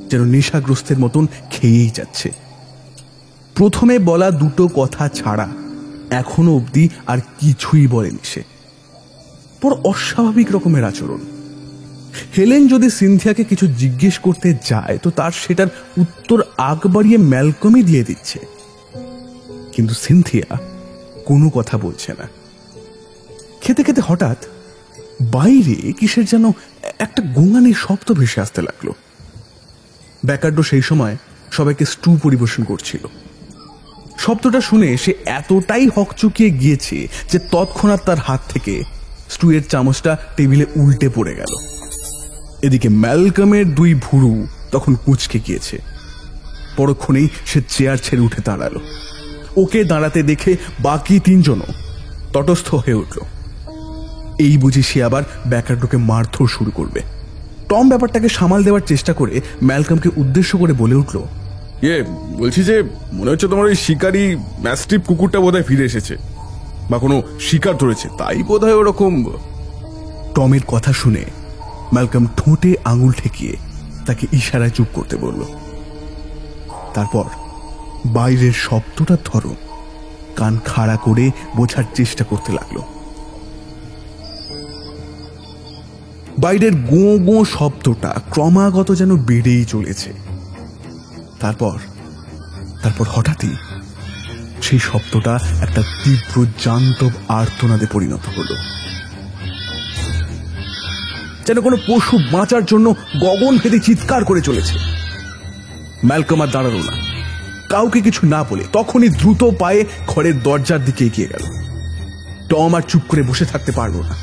যেন নেশাগ্রস্তের মতন খেয়েই যাচ্ছে। প্রথমে বলা দুটো কথা ছাড়া এখনো অবধি আর কিছুই বলেনি সে। বড় অস্বাভাবিক রকমের আচরণ। হেলেন যদি সিনথিয়াকে কিছু জিজ্ঞেস করতে যায় তো তার সেটার উত্তর আগ বাড়িয়ে ম্যালকমই দিয়ে দিচ্ছে, কিন্তু সিনথিয়া কোনো কথা বলছে না। খেতে খেতে হঠাৎ বাইরে কিসের যেন একটা গোঙানির শব্দ ভেসে আসতে লাগলো। ব্যাকার্ডো সেই সময় সবাইকে স্টু পরিবেশন করছিল। শব্দটা শুনে সে এতটাই হকচকিয়ে গিয়েছে যে তৎক্ষণাৎ তার হাত থেকে স্টুয়ের চামচটা টেবিলে উল্টে পড়ে গেল। এদিকে ম্যালকমের দুই ভুরু তখন কুঁচকে গিয়েছে। পরক্ষণেই সে চেয়ার ছেড়ে উঠে দাঁড়ালো। ওকে দাঁড়াতে দেখে বাকি তিনজনও তটস্থ হয়ে উঠল। এই বুঝি সে আবার ব্যাকার্ডোকে মারধর শুরু করবে। টম ব্যাপারটাকে সামাল দেওয়ার চেষ্টা করে ম্যালকমকে উদ্দেশ্য করে বলে উঠল, বলছি যে মনে হচ্ছে তোমার ওই শিকারী ম্যাস্টিফ কুকুরটা বোধহয় ফিরে এসেছে বা কোনো শিকার ধরেছে, তাই বোধহয় ওরকম। টমের কথা শুনে ম্যালকম ঠোঁটে আঙুল ঠেকিয়ে তাকে ইশারায় চুপ করতে বলল। তারপর বাইরের শব্দটা ধরো কান খাড়া করে বোঝার চেষ্টা করতে লাগলো। বাইরের গো গো শব্দটা ক্রমাগত যেন বেড়েই চলেছে। তারপর হঠাৎই সেই শব্দটা একটা তীব্র জান্তব আর্তনাদে পরিণত হলো, যেন কোনো পশু বাঁচার জন্য গগন ভেদে চিৎকার করে চলেছে। ম্যালকম আর দাঁড়ালো না। কাউকে কিছু না বলে তখনই দ্রুত পায়ে ঘরের দরজার দিকে এগিয়ে গেল। টম আর চুপ করে বসে থাকতে পারল না।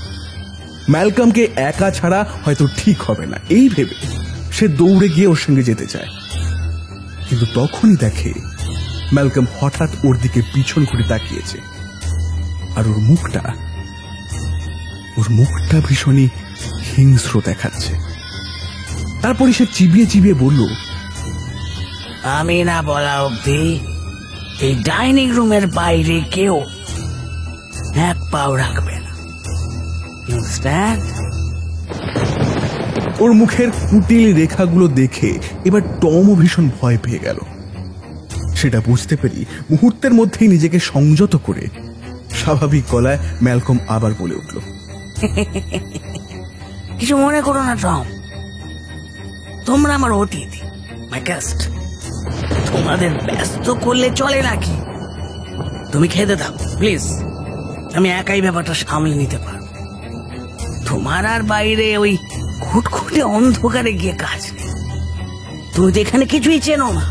ম্যালকমকে একা ছাড়া হয়তো ঠিক হবে না এই ভেবে সে দৌড়ে গিয়ে ওর সঙ্গে যেতে চায়, কিন্তু তখনই দেখে ম্যালকম হঠাৎ ওর দিকে পিছন ঘুরে তাকিয়েছে, আর ওর মুখটা ভীষণই হিংস্র দেখাচ্ছে। তারপরে সে চিবিয়ে চিবিয়ে বলল, আমি না বলা অবধি এই ডাইনিং রুমের বাইরে কেউ এক পাও রাখবে না। ওর মুখের কুটিল রেখাগুলো দেখে এবার টমও ভীষণ ভয় পেয়ে গেল। সেটা বুঝতে পেরে মুহূর্তের মধ্যেই নিজেকে সংযত করে স্বাভাবিক গলায় ম্যালকম আবার বলে উঠল, কিছু মনে করো না টম, তোমরা আমার অতিথি, মাই গেস্ট। তোমাদের ব্যস্ত করলে চলে নাকি? তুমি খেতে দাও প্লিজ, আমি একাই ব্যাপারটা সামলে নিতে পারবো। তোমার আর বাইরে ওই খুটখুটে অন্ধকারে গিয়ে কাজ নেই। তুমি তো এখানে কিছুই চেনো না।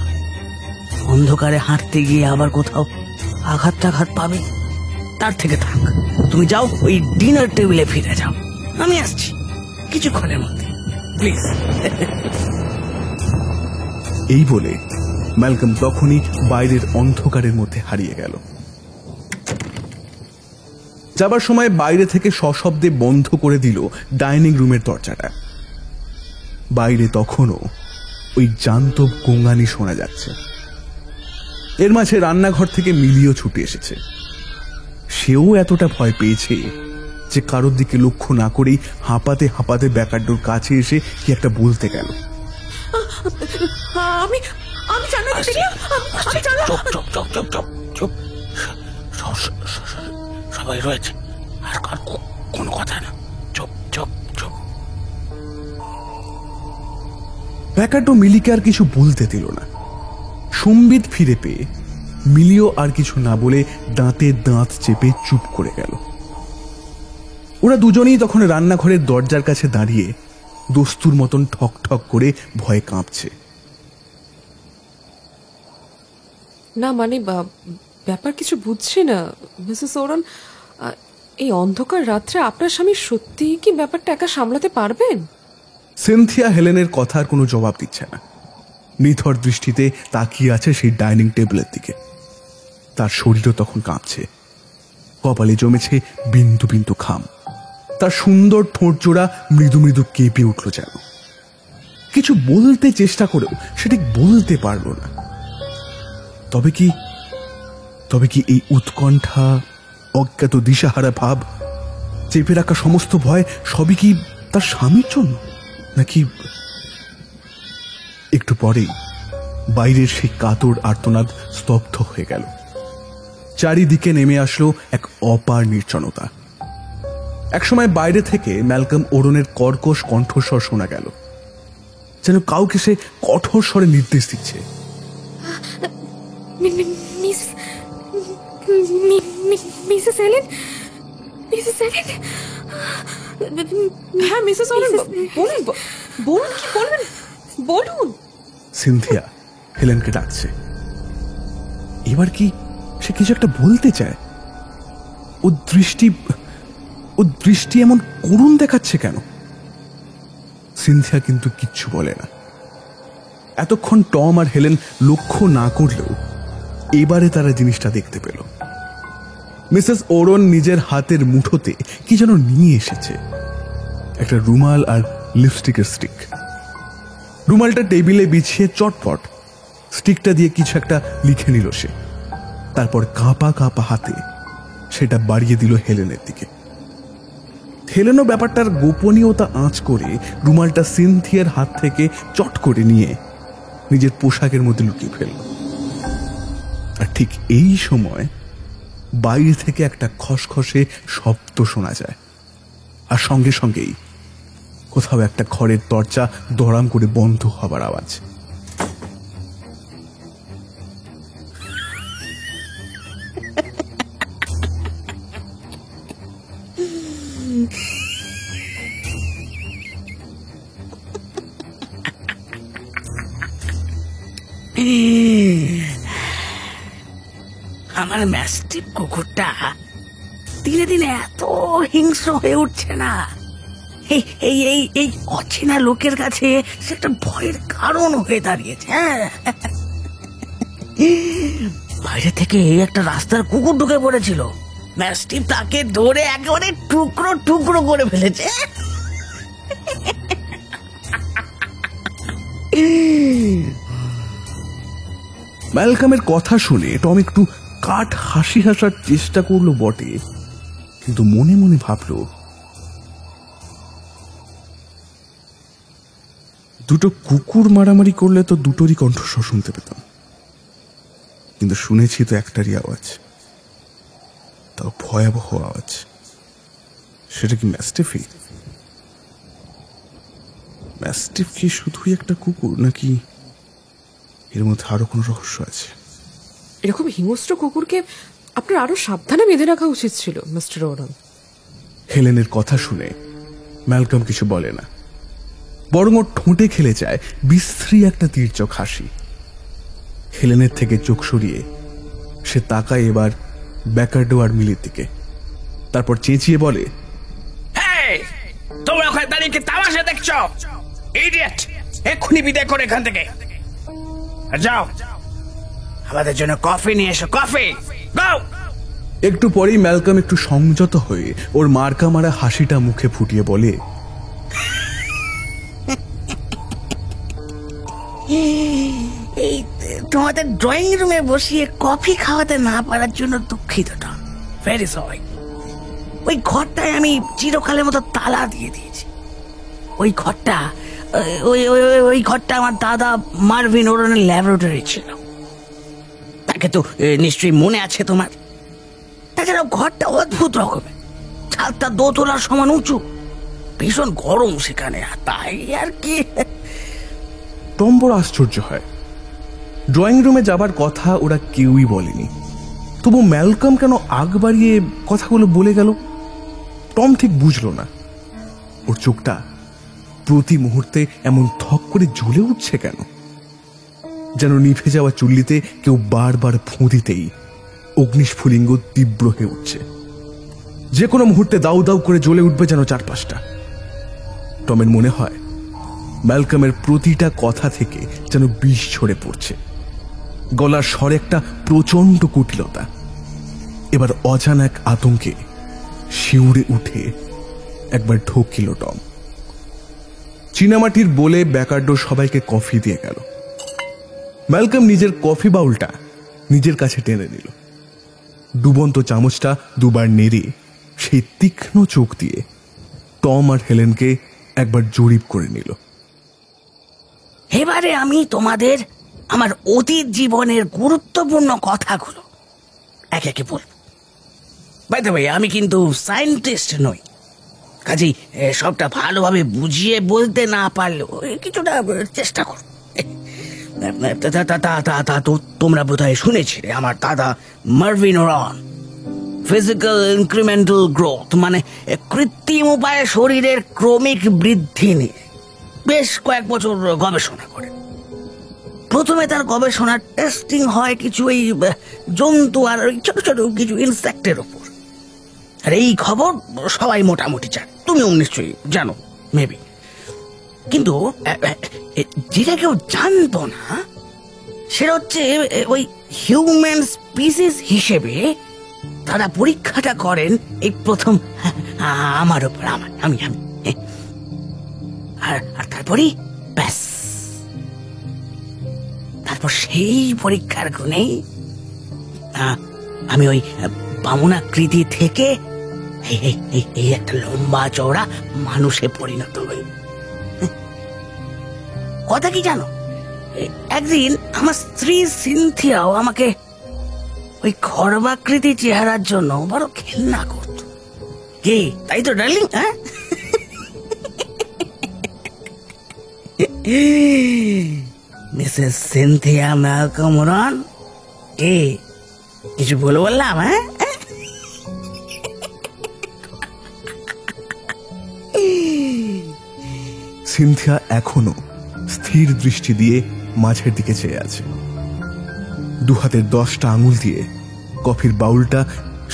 অন্ধকারে হাঁটতে গিয়ে আবার কোথাও আঘাত পাবে, তার থেকে থাক। তুমি যাও ওই ডিনার টেবিলে ফিরে যাও, আমি আসছি কিছুক্ষণের মধ্যে, প্লিজ। এই বলে ম্যালকম তখনই বাইরের অন্ধকারের মধ্যে হারিয়ে গেল। যাবার সময় বাইরে থেকে সশব্দে বন্ধ করে দিল ডাইনিং রুমের দরজাটা। বাইরে তখনও ওই জান্তব গোঙানি শোনা যাচ্ছে। এর মাঝে রান্নাঘর থেকে মিলিও ছুটে এসেছে। সেও এতটা ভয় পেয়েছে যে কারোর দিকে লক্ষ্য না করেই হাঁপাতে হাঁপাতে ব্যাকারডোর কাছে এসে কি একটা বলতে গেল। আমি আমি জানা আমি জানা চুপ চুপ চুপ চুপ চুপ চুপ, সবাই রয়েছে, আর কোনো কথা না, চুপ চুপ চুপ। ব্যাকারডো মিলিকে আর কিছু বলতে দিল না। সম্বিত ফিরে পেয়ে মিলিও আর কিছু না বলে দাঁতে দাঁত চেপে চুপ করে গেল। ওরা দুজনেই তখন রান্নাঘরের দরজার কাছে দাঁড়িয়ে দস্তুর মতন ঠক ঠক করে ভয়ে কাঁপছে। না মানে ব্যাপার কিছু বুঝছি না মিসেস ওরন, এই অন্ধকার রাত্রে আপনার স্বামী সত্যিই কি ব্যাপারটা একা সামলাতে পারবেন? সিনথিয়া হেলেনের কথার কোনো জবাব দিচ্ছে না। নিথর দৃষ্টিতে তাকিয়ে আছে সেই ডাইনিং টেবিলের দিকে। তার শরীরও তখন কাঁপছে, কপালে জমেছে বিন্দু বিন্দু ঘাম। তার সুন্দর ঠোঁট জোড়া মৃদু মৃদু কেঁপে উঠল যেন। কিছু বলতে চেষ্টা করেও সেটি বলতে পারল না। তবে কি এই উৎকণ্ঠা, অজ্ঞাত দিশাহারা ভাব, চেপে রাখা সমস্ত ভয় সবই কি তার স্বামীর জন্য, নাকি? একটু পরেই বাইরের সেই কাতর আর্তনাদ স্তব্ধ হয়ে গেল। চারিদিকে নেমে আসলো এক অপার নির্জনতা। একসময় বাইরে থেকে ম্যালকম ওরনের কর্কশ কণ্ঠস্বর শোনা গেল, যেন কাউকে সে কঠোর স্বরে নির্দেশ দিচ্ছে। মিসেস এলেন, মিসেস এলেন। হ্যাঁ মিসেস ওরন, বলুন বলুন, কি বলবেন বলুন। সিনথিয়া হেলেনকে ডাকছে। এবার কি সে কিছু একটা বলতে চায়? ও দৃষ্টি এমন করুণ দেখাচ্ছে কেন? সিনথিয়া কিন্তু কিচ্ছু বলে না। এতক্ষণ টম আর হেলেন লক্ষ্য না করলেও এবারে তারা জিনিসটা দেখতে পেল। মিসেস ওরন নিজের হাতের মুঠোতে কি যেন নিয়ে এসেছে, একটা রুমাল আর লিপস্টিকের স্টিক। রুমালটা টেবিলে বিছিয়ে চটপট স্টিকটা দিয়ে কিছু একটা লিখে নিল সে। তারপর কাঁপা কাঁপা হাতে সেটা বাড়িয়ে দিল হেলেনের দিকে। হেলেনও ব্যাপারটার গোপনীয়তা আঁচ করে রুমালটা সিনথিয়ার হাত থেকে চট করে নিয়ে নিজের পোশাকের মধ্যে লুকিয়ে ফেলল। আর ঠিক এই সময় বাইরে থেকে একটা খসখসে শব্দ শোনা যায়, আর সঙ্গে সঙ্গেই কোথাও একটা ঘরের দরজা দড়াম করে বন্ধ হবার আওয়াজ। আমার ম্যাস্টিফ কুকুরটা দিনে দিনে এত হিংস্র হয়ে উঠছে না, এই এই এই এই অচেনা লোকের কাছে সে একটা ভয়ের কারণ হয়ে দাঁড়িয়েছে। বাইরে থেকে একটা রাস্তার কুকুর ঢুকে পড়েছিল, ম্যাস্টিফ তাকে ধরে একেবারে টুকরো টুকরো করে ফেলেছে। ম্যালকমের কথা শুনে টম একটু কাঠ হাসি হাসার চেষ্টা করলো বটে, কিন্তু মনে মনে ভাবল, দুটো কুকুর মারামারি করলে তো দুটোরই কণ্ঠস্বর শুনতে পেতাম, কিন্তু শুনেছি তো একটারই আওয়াজ, তাও ভয়াবহ আওয়াজ। সেটা কি ম্যাস্টিফই? ম্যাস্টিফ কি শুধুই একটা কুকুর, নাকি এর মধ্যে আরো কোনো রহস্য আছে? এরকম হিংস্র কুকুরকে আপনার আরো সাবধানে বেঁধে রাখা উচিত ছিল মিস্টার ওরন। হেলেনের কথা শুনে ম্যালকম কিছু বলে না, বরং ওর ঠোঁটে খেলে যায় বিশ্রী একটা তীর্যক হাসি। হেলেনের থেকে চোখ সরিয়ে সে তাকায় এবার ব্যাকার্ডো আর মিলির দিকে, তারপর চেঁচিয়ে বলে, তোমরা ওখানে দাঁড়িয়ে কি তামাশা দেখছো? ইডিয়েট, এক্ষুনি বিদায় করে এখান থেকে যাও, আমাদের জন্য কফি নিয়ে এসো, কফি গাও। একটু পরেই ম্যালকম একটু সংযত হয়ে ওর মার্কা মারা হাসিটা মুখে ফুটিয়ে বলে, এই তোমাদের ড্রয়িং রুমে বসিয়ে কফি খাওয়াতে না পারার জন্য দুঃখিত টম, ভেরি সরি। ওই ঘরটায় আমি চিরকালের মতো তালা দিয়ে দিয়েছি। ওই ঘরটা ওই ঘরটা আমার দাদা মার্ভিন ওরনের ল্যাবরেটরি ছিল। তাকে তো নিশ্চয়ই মনে আছে তোমার। তাছাড়া ঘরটা অদ্ভুত রকমের, ছাদটা 2 তলার সমান উঁচু, ভীষণ গরম সেখানে, তাই আর কি। টম বড় আশ্চর্য হয়। ড্রয়িং রুমে যাবার কথা ওরা কেউই বলেনি, তবু ম্যালকম কেন আগ বাড়িয়ে কথাগুলো বলে গেল? টম ঠিক বুঝল না। ওর চোখটা প্রতি মুহূর্তে এমন থক করে জ্বলে উঠছে কেন, যেন নিভে যাওয়া চুল্লিতে কেউ বারবার ফুঁ দিতেই অগ্নিস্ফুলিঙ্গ তীব্র হয়ে উঠছে। যে কোনো মুহূর্তে দাউ দাউ করে জ্বলে উঠবে যেন চারপাশটা। টমের মনে হয় ম্যালকমের প্রতিটা কথা থেকে যেন বিষ ঝরে পড়ছে। গলার স্বরে একটা প্রচন্ড কুটিলতা। এবার অজানা এক আতঙ্কে শিউরে উঠে একবার ঢোকিল টম। চীনামাটির বলে ব্যাকার্ডো সবাইকে কফি দিয়ে গেল। ম্যালকম নিজের কফি বাউলটা নিজের কাছে টেনে নিল। ডুবন্ত চামচটা দুবার নেড়ে সেই তীক্ষ্ণ চোখ দিয়ে টম আর হেলেনকে একবার জরিপ করে নিল। এবারে আমি তোমাদের আমার অতীত জীবনের গুরুত্বপূর্ণ কথাগুলো একে একে বলব। বাই দ্য ওয়ে, আমি কিন্তু সায়েন্টিস্ট নই, কাজেই সবটা ভালোভাবে বুঝিয়ে বলতে না পারলেও কিছুটা চেষ্টা করব। তোমরা বোধহয় শুনেছিলে আমার দাদা মার্ভিন ওরন ফিজিক্যাল ইনক্রিমেন্টাল গ্রোথ, মানে কৃত্রিম উপায়ে শরীরের ক্রমিক বৃদ্ধি নিয়ে বেশ কয়েক বছর গবেষণা করেন। প্রথমে তার গবেষণার টেস্টিং হয় কিছু এই জন্তু আর ছোট ছোট কিছু ইনসেক্টের উপর। আর এই খবর সবাই মোটামুটি জানে, তুমিও নিশ্চয়ই জানো মেবি। কিন্তু যেটা কেউ জানতো না সেটা হচ্ছে ওই হিউম্যান স্পিসিস হিসেবে তারা পরীক্ষাটা করেন এই প্রথম আমার উপর, আমি আর তারপরেই ব্যাস, তারপর সেই পরীক্ষার গুণেই আমি ওই বামুনাকৃতি থেকে এই একটা লম্বা চওড়া মানুষে পরিণত হই। কথা কি জানো, একদিন আমার স্ত্রী সিনথিয়াও আমাকে ওই খর্বাকৃতি চেহারার জন্য বড় ঘেন্না করত। কে, তাই তো ডার্লিং? হ্যাঁ, মিসেস সিনথিয়া ম্যালকম ওরন, কে কিছু বললাম? হ্যাঁ, সিনথিয়া এখনো স্থির দৃষ্টি দিয়ে মাঝের দিকে চেয়ে আছে। 2 হাতের 10টা আঙুল দিয়ে কফির বাউলটা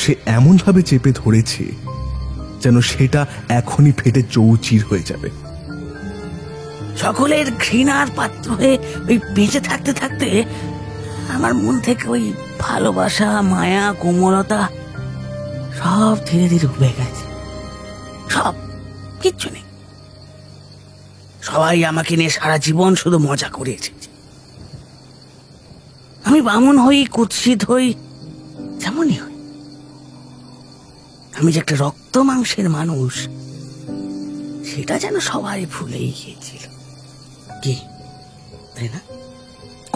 সে এমন ভাবে চেপে ধরেছে যেন সেটা এখনই ফেটে চৌচির হয়ে যাবে। সকলের ঘৃণার পাত্র হয়ে ওই বেঁচে থাকতে থাকতে আমার মন থেকে ওই ভালোবাসা, মায়া, কোমলতা সব ধীরে ধীরে উবে গেছে। সব কিচ্ছু নেই। সবাই আমাকে নিয়ে সারা জীবন শুধু মজা করেছে। আমি বামুন হই, কুৎসিত হই, যেমনই হই, আমি যে একটা রক্ত মাংসের মানুষ সেটা যেন সবাই ভুলেই গিয়েছিল। কি, তাই না?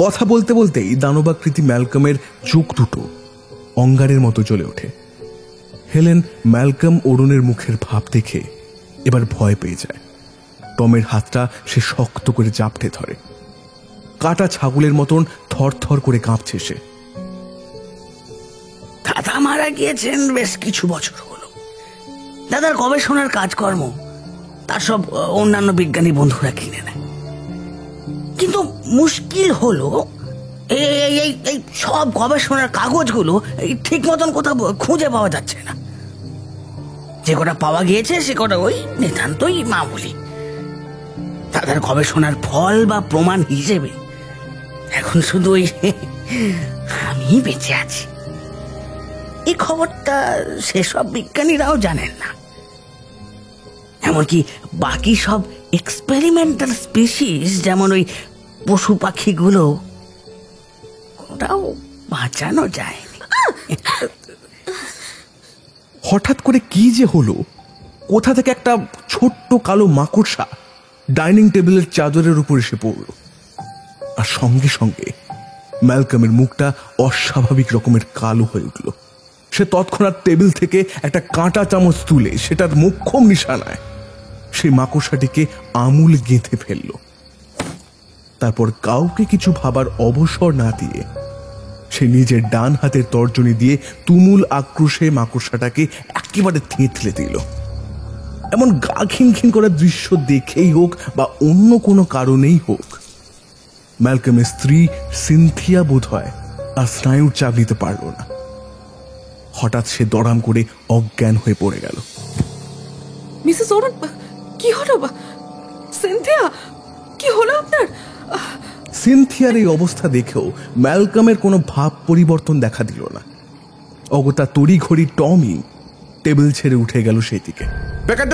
কথা বলতে বলতেই দানবাকৃতি ম্যালকমের চোখ দুটো অঙ্গারের মতো জ্বলে ওঠে। হেলেন ম্যালকম ওরনের মুখের ভাব দেখে এবার ভয় পেয়ে যায়। টমের হাতটা সে শক্ত করে জাপটে ধরে। কাটা ছাগলের মতন থরথর করে কাঁপছে সে। দাদা মারা গিয়েছেন বেশ কিছু বছর হলো। দাদার গবেষণার কাজকর্ম তার সব অন্যান্য বিজ্ঞানী বন্ধুরা কিনে নেয়। কিন্তু মুশকিল হলো এই সব গবেষণার কাগজগুলো ঠিক মতন কোথাও খুঁজে পাওয়া যাচ্ছে না। যে কটা পাওয়া গিয়েছে সে কটা ওই নিতান্তই মামুলি। দাদার গবেষণার ফল বা প্রমাণ হিসেবে এখন শুধু ওই আমি বেঁচে আছি, এই খবরটা সেসব বিজ্ঞানীরাও জানেন না। এমনকি বাকি সব এক্সপেরিমেন্টাল স্পিসিস, যেমন ওই পশু পাখিগুলো, কোনটাও বাঁচানো যায়নি। হঠাৎ করে কি যে হলো, কোথা থেকে একটা ছোট্ট কালো মাকড়সা ডাইনিং টেবিলের চাদরের উপর এসে পড়ল। আর সঙ্গে সঙ্গে ম্যালকমের মুখটা অস্বাভাবিক রকমের কালো হয়ে উঠল। সে তৎক্ষণাৎ টেবিল থেকে একটা কাঁটা চামচ তুলে সেটার মোক্ষম নিশানায় সেই মাকড়সাটিকে আমূল গেঁথে ফেলল। তারপর কাউকে কিছু ভাবার অবসর না দিয়ে সে নিজের ডান হাতের তর্জনী দিয়ে তুমুল আক্রোশে মাকড়সাটাকে একেবারে থেঁতলে দিল। এমন গা খিনখিন করার দৃশ্য দেখেই হোক বা অন্য কোনো কারণেই হোক, ম্যালকমের স্ত্রী সিনথিয়া বোধ হয় আর স্নায়ুর চাপ নিতে পারল না। হঠাৎ সে দড়াম করে অজ্ঞান হয়ে পড়ে গেল। মিসেস ওরেন, কি হলো? সিনথিয়া, কি হলো আপনার? সিনথিয়ার এই অবস্থা দেখেও ম্যালকমের কোনো ভাব পরিবর্তন দেখা দিল না। অগত্যা তড়িঘড়ি টমি টেবিল ছেড়ে উঠে গেল সেই দিকে। বেকার,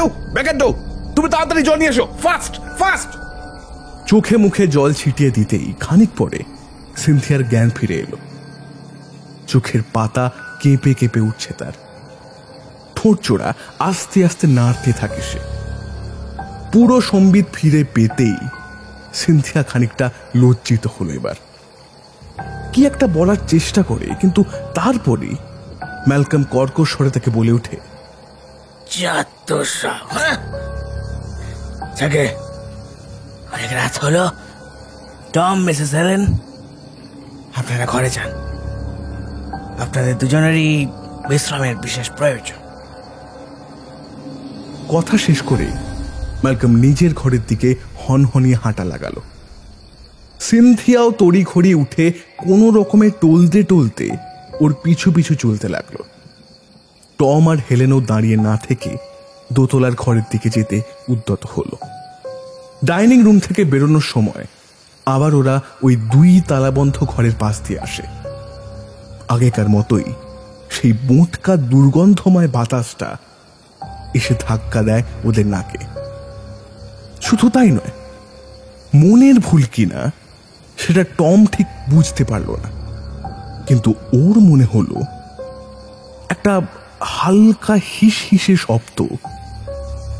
তুমি তাড়াতাড়ি জল নিয়ে এসো, ফাস্ট ফাস্ট। চোখে মুখে জল ছিটিয়ে দিতেই খানিক পরে সিনথিয়ার জ্ঞান ফিরে এলো। চোখের পাতা কেঁপে কেঁপে উঠছে তার, ঠোঁট জোড়া আস্তে আস্তে নাড়তে থাকে সে। পুরো সম্বিত ফিরে পেতেই সিনথিয়া খানিকটা লজ্জিত হলো। এবার কি একটা বলার চেষ্টা করে, কিন্তু তারপরেই ম্যালকম কর্কশ স্বরে তাকে বলে ওঠে, অনেক রাত হলো। টম, মিসেস হেলেন, আপনারা ঘরে যান। আপনাদের দুজনেরই বিশ্রামের বিশেষ প্রয়োজন। কথা শেষ করে ম্যালকম নিজের ঘরের দিকে হনহনিয়ে হাঁটা লাগালো। সিনথিয়াও তড়িঘড়ি উঠে কোনো রকমে টলতে টলতে ওর পিছু পিছু চলতে লাগলো। টম আর হেলেনও দাঁড়িয়ে না থেকে দোতলার ঘরের দিকে যেতে উদ্যত হলো। ডাইনিং রুম থেকে বেরোনোর সময় আবার ওরা ওই 2 তালাবন্ধ ঘরের পাশ দিয়ে আসে। আগেকার মতোই সেই বোঁটকা দুর্গন্ধময় বাতাসটা এসে ধাক্কা দেয় ওদের নাকে। শুধু তাই নয়, মনের ভুল কিনা সেটা টম ঠিক বুঝতে পারল না, কিন্তু ওর মনে হলো একটা হালকা হিস হিসে শব্দ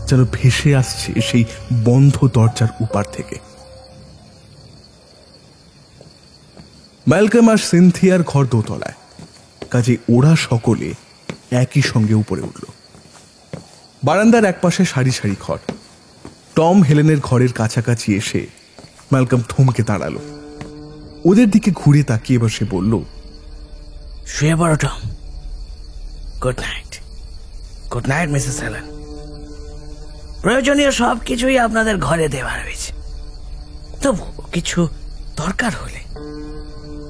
যেন ভেসে আসছে সেই বন্ধ দরজার উপার থেকে। ম্যালকম আর সিনথিয়ার ঘর দোতলায়, কাজে ওরা সকলে একই সঙ্গে উপরে উঠল। বারান্দার একপাশে সারি সারি ঘর। টম হেলেনের ঘরের কাছাকাছি এসে ম্যালকম থমকে দাঁড়ালো। ওদের দিকে ঘুরে তাকিয়ে এবার সে বলল, শুয়ে পড়ো Tom. Good night. Good night Mrs Helen. প্রয়োজনীয় সব কিছুই আপনাদের ঘরে দেওয়া রয়েছে, তবু কিছু দরকার হলে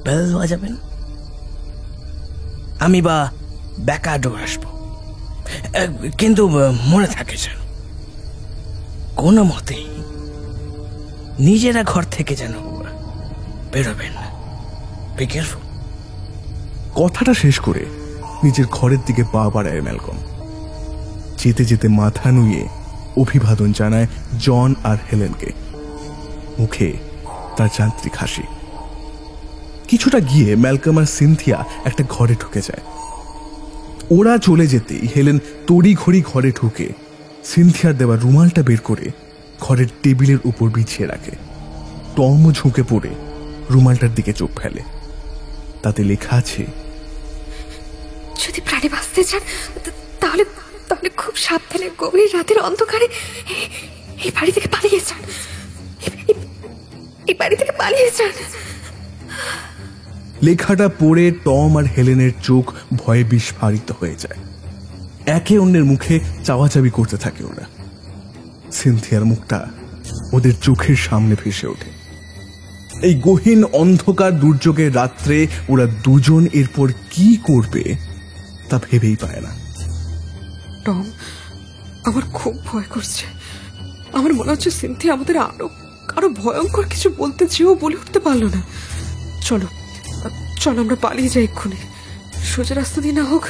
বেল বাজাবেন, আমি বা ব্যাকাডো আসবো। কিন্তু মনে থাকে যেন কোনো মতেই নিজেরা ঘর থেকে যেন বেরোবেন না। Be careful. কথাটা শেষ করে নিজের ঘরের দিকে পা বাড়ায় ম্যালকম। যেতে যেতে মাথা নুয়ে অভিবাদন জানায় জন আর হেলেনকে, মুখে তার যান্ত্রিক হাসি। কিছুটা গিয়ে ম্যালকম আর সিনথিয়া একটা ঘরে ঢুকে যায়। ওরা চলে যেতেই হেলেন তড়িঘড়ি ঘরে ঢুকে সিনথিয়ার দেওয়া রুমালটা বের করে ঘরের টেবিলের উপর বিছিয়ে রাখে। টমও ঝুঁকে পড়ে রুমালটার দিকে চোখ ফেলে। তাতে লেখা আছে, যদি প্রাণে বাঁচতে চান তাহলে তাহলে খুব সাবধানে গভীর রাতের অন্ধকারে এই বাড়ি থেকে পালিয়ে যান। এই বাড়ি থেকে পালিয়ে যান। লেখাটা পড়ে টম আর হেলেনের চোখ ভয়ে বিস্ফারিত হয়ে যায়। একে অন্যের মুখে চাওয়াচাবি করতে থাকে ওরা। সিনথিয়ার মুখটা ওদের চোখের সামনে ভেসে ওঠে। এই গহীন অন্ধকার দুর্যোগের রাত্রে ওরা দুজন এরপর কি করবে তা ভেবেই পায় না। টম, আমার খুব ভয় করছে। আমার মনে হচ্ছে সিনথিয়া আমাদের আরো ভয়ঙ্কর কিছু বলতে চেয়েও বলে উঠতে পারলো না। চলো চলো আমরা পালিয়ে যাই এক্ষুনি। সোজা রাস্তা দিয়ে না হোক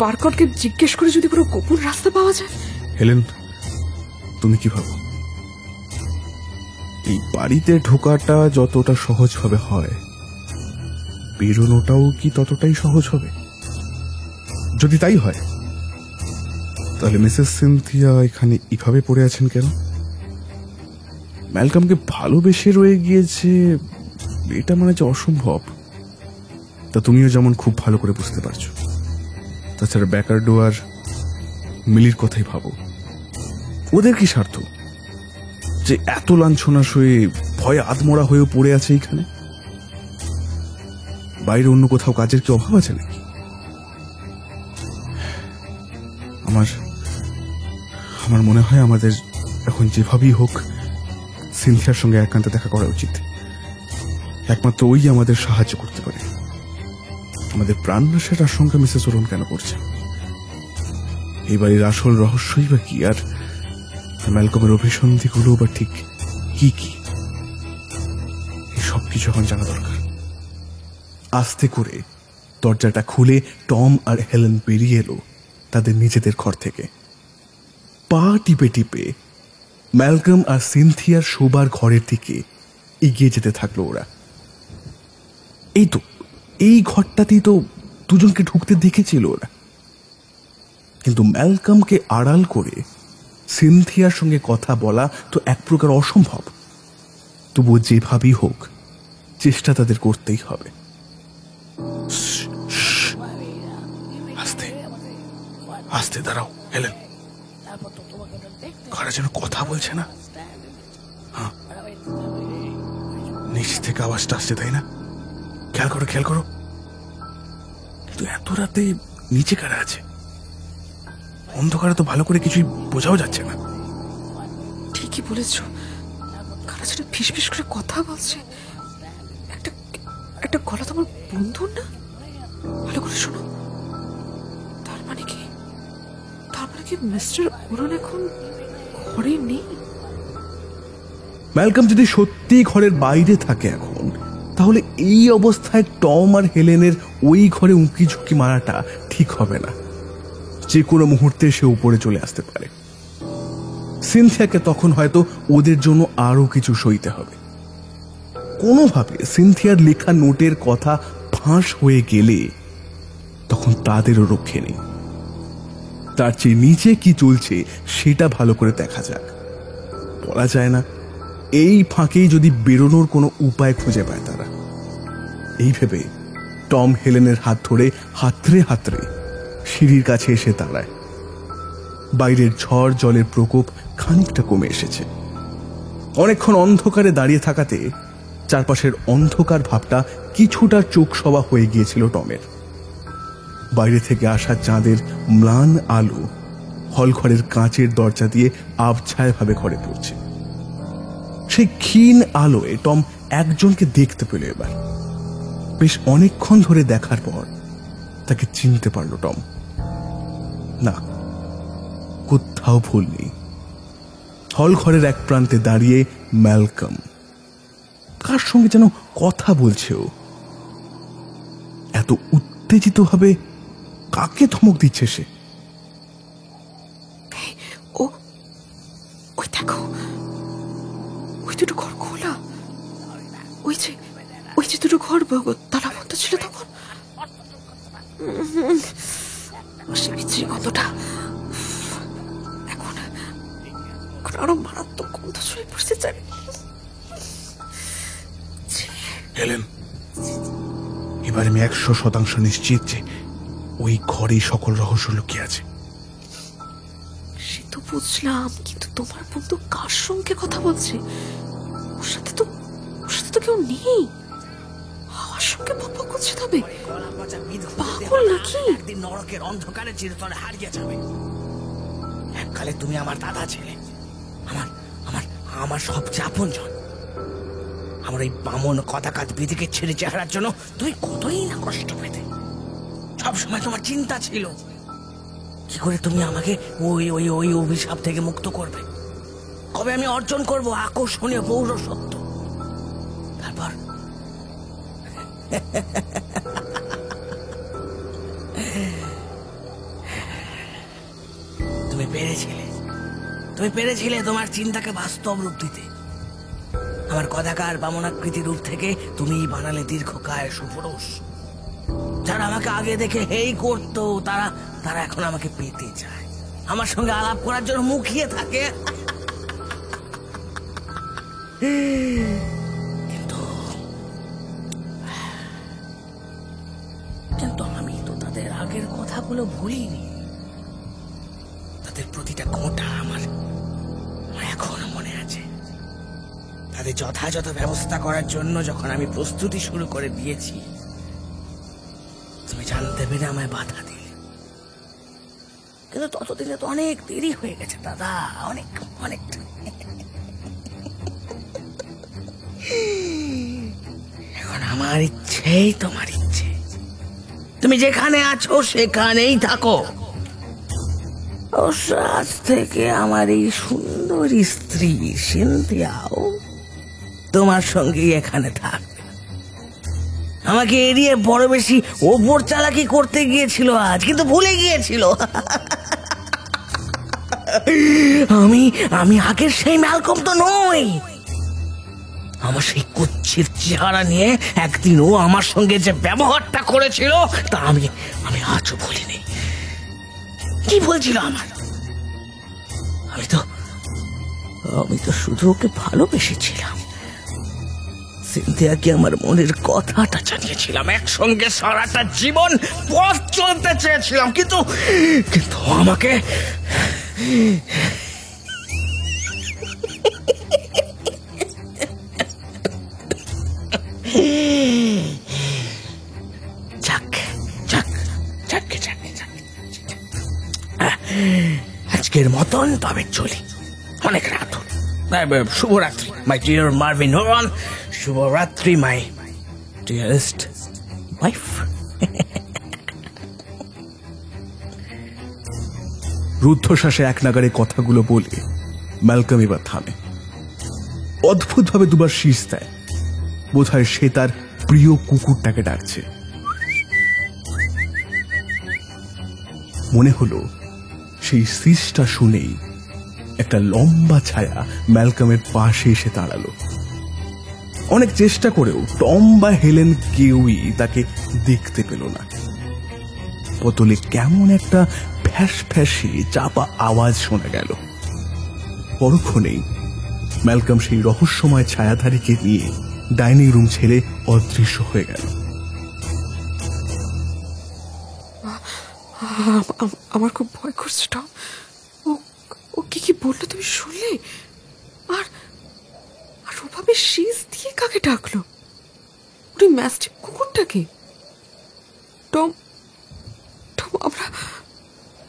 বারকটকে জিজ্ঞেস করে যদি কোনো গোপন রাস্তা পাওয়া যায়। হেলেন, তুমি কি ভাবো? এই বাড়িতে ঢোকাটা যতটা সহজভাবে হয়, বেরোনোটাও কি ততটাই সহজ হবে? যদি তাই হয় তাহলে মিসেস সিনথিয়া এখানে এভাবে পড়ে আছেন কেন? ম্যালকমকে ভালোবেসে রয়ে গিয়েছে, এটা মানে যে অসম্ভব তা তুমিও যেমন খুব ভালো করে বুঝতে পারছো। তাছাড়া ব্যাকারডো আর মিলির কথাই ভাবো, ওদের কি স্বার্থ যে এত লাঞ্ছনা সয়ে ভয়ে আধমরা হয়েও পড়ে আছে এখানে? বাইরে অন্য কোথাও কাজের কি অভাব আছে নাকি? আমার মনে হয় আমাদের এখন যেভাবেই হোক সিনথিয়ার সঙ্গে একান্তে দেখা করা উচিত। একমাত্র ওই আমাদের সাহায্য করতে পারে। আমাদের প্রাণনাশের আশঙ্কা মিসেস ওরন কেন করছে? এই বাড়ির আসল রহস্যই বা কি, আর ম্যালকমের অভিসন্ধিগুলো বা ঠিক কি কি, এই সব কিছু এখন জানা দরকার। আস্তে করে দরজাটা খুলে টম আর হেলেন বেরিয়ে এলো তাদের নিজেদের ঘর থেকে। পা টিপে টিপে ম্যালকম আর সিনথিয়ার শোবার ঘরের দিকে এগিয়ে যেতে থাকলো ওরা। এই তো এই ঘরটাতেই তো দুজনকে ঢুকতে দেখেছিল ওরা, কিন্তু ম্যালকমকে আড়াল করে সিনথিয়ার সঙ্গে কথা বলা তো এক প্রকার অসম্ভব। তবুও যেভাবেই হোক চেষ্টা তাদের করতেই হবে। আস্তে আস্তে দাঁড়াও হেলেন, কারা যেন কথা বলছে না? হ্যাঁ, নিচ থেকে আওয়াজটা আসছে, তাই না? খেয়াল করো খেয়াল করো। কিন্তু এত রাতে নিচে কারা আছে? অন্ধকারে তো ভালো করে কিছুই বোঝাও যাচ্ছে না। ঠিকই বলেছ, কারা যেন ফিসফিস করে কথা বলছে। একটা গলা তোমার বন্ধুর না? ভালো করে শোনো। তার মানে কি মিস্টার ওরন এখন ঘরে নেই? ম্যালকম যদি সত্যি ঘরের বাইরে থাকে এখন, তাহলে এই অবস্থায় টম আর হেলেনের ওই ঘরে উঁকি ঝুঁকি মারাটা ঠিক হবে না। যে কোনো মুহূর্তে সে উপরে চলে আসতে পারে। সিনথিয়াকে তখন হয়তো ওদের জন্য আরো কিছু সইতে হবে। কোনোভাবে সিনথিয়ার লেখা নোটের কথা ফাঁস হয়ে গেলে তখন তাদেরও রক্ষে নেই। তার চেয়ে নিচে কি চলছে সেটা ভালো করে দেখা যাক। বলা যায় না এই ফাঁকেই যদি বেরোনোর কোনো উপায় খুঁজে পায় তারা। এই ভেবে টম হেলেনের হাত ধরে হাতড়ে হাতড়ে সিঁড়ির কাছে এসে দাঁড়ায়। বাইরের ঝড় জলের প্রকোপ খানিকটা কমে এসেছে। অনেকক্ষণ অন্ধকারে দাঁড়িয়ে থাকাতে চারপাশের অন্ধকার ভাবটা কিছুটা চোখ সবা হয়ে গিয়েছিল টমের। বাইরে থেকে আসা চাঁদের ম্লান আলো হলঘরের কাঁচের দরজা দিয়ে আবছায় ভাবে ঘরে পড়ছে। সেই ক্ষীণ আলোয় টম একজনকে দেখতে পেল এবার। বেশ অনেকক্ষণ ধরে দেখার পর তাকে চিনতে পারল টম। না, কোথাও ভুল নেই। হলঘরের এক প্রান্তে দাঁড়িয়ে ম্যালকম কার সঙ্গে যেন কথা বলছে। ও এত উত্তেজিত ভাবে কাকে ধমক দিচ্ছে সে? ওই দেখো, ওই দুটো ঘর খোলা। ওই যে দুটো ঘর তালা বন্ধ ছিল তখন। সে বিচ্ছিরি গন্ধটা এখন আরো মারাত্মক গন্ধ ছড়িয়ে পড়ছে। হেলেন, এবার আমি 100% নিশ্চিত যে ওই ঘরেই সকল রহস্য লুকিয়ে আছে। সে তো বুঝলাম, কিন্তু তোমার বন্ধু কার সঙ্গে কথা বলছে? ওর সাথে তো কেউ নেই। আমার সঙ্গে বকবক করছে, তবে পাগল নাকি? একদিন নরকের অন্ধকারে চিরতরে হারিয়ে যাবে। এককালে তুমি আমার দাদা ছিলে, আমার সবচেয়ে আপনজন। আমার এই বামন কদাকাত বিধিকে ছেড়ে চেহারার জন্য তুমি কতই না কষ্ট পেতে। সবসময় তোমার চিন্তা ছিল কি করে তুমি আমাকে ওই ওই ওই অভিশাপ থেকে মুক্ত করবে, কবে আমি অর্জন করব আকর্ষণীয় পৌরসত্ব। তারপর তুমি পেরেছিলে তোমার চিন্তাকে বাস্তব রূপ দিতে। আমার কদাকার বামনাকৃতি রূপ থেকে তুমি বানালে দীর্ঘকায় সুপুরুষ। যারা আমাকে আগে দেখে হেই করতো তারা এখন আমাকে পেতে চায়। আমার সঙ্গে আলাপ করার জন্য মুখিয়ে থাকে। কিন্তু কিন্তু আমি তো তাদের আগের কথাগুলো ভুলিনি। তাদের প্রতিটা খোঁটা আমার এখনো মনে আছে। তাদের যথাযথ ব্যবস্থা করার জন্য যখন আমি প্রস্তুতি শুরু করে দিয়েছি, তুমি জানতে পেরে আমায় বাধা দিলে। কিন্তু ততদিনে তো অনেক দেরি হয়ে গেছে দাদা, অনেক অনেকটা। এখন আমার ইচ্ছেই তোমার ইচ্ছে। তুমি যেখানে আছো সেখানেই থাকো। অবশ্য আজ থেকে আমার এই সুন্দরী স্ত্রী সিনথিয়াও তোমার সঙ্গেই এখানে থাকবে। আমাকে এড়িয়ে বড় বেশি ওপর চালাকি করতে গিয়েছিল আজ, কিন্তু ভুলে গিয়েছিল আমি আগের সেই ম্যালকম তো নই। আমার সেই কুচ্ছির চেহারা নিয়ে একদিন ও আমার সঙ্গে যে ব্যবহারটা করেছিল তা আমি আজও ভুলিনি। কি বলছিল আমার? আমি তো শুধু ওকে ভালোবেসেছিলাম। সিনথিয়াকে আমার মনের কথাটা জানিয়েছিলাম, একসঙ্গে সারাটা জীবন পথ চলতে চেয়েছিলাম, কিন্তু আমাকে আজকের মতন তবে চলি, অনেক রাত হল। শুভরাত্রি মাই ডিয়ার মার্ভিন ওরন, শুভরাত্রি মাই ডিয়ারেস্ট ওয়াইফ। রুদ্ধশ্বাসে এক নাগারে কথাগুলো বলে ম্যালকম এবার থামে। অদ্ভুতভাবে দুবার শীষ দেয়। বোধহয় সে তার প্রিয় কুকুরটাকে ডাকছে। মনে হলো সেই শীষটা শুনেই একটা লম্বা ছায়া ম্যালকমের পাশে এসে দাঁড়ালো। অনেক চেষ্টা করেও টম বা হেলেন কেউই তাকে দেখতে পেল না। বোতলে কেমন একটা ফ্যাস ফ্যাসে চাপা আওয়াজ শোনা গেল। পরক্ষণেই ম্যালকম সেই রহস্যময় ছায়াধারীকে নিয়ে ডাইনিং রুম ছেড়ে অদৃশ্য হয়ে গেল। আমার খুব ভয় করছে টম। ও কি বললো তুমি শুনলে? আর ওভাবে শীষ দিয়ে কাকে ডাকলো? ওই ম্যাস্টিফ কুকুরটাকে? টম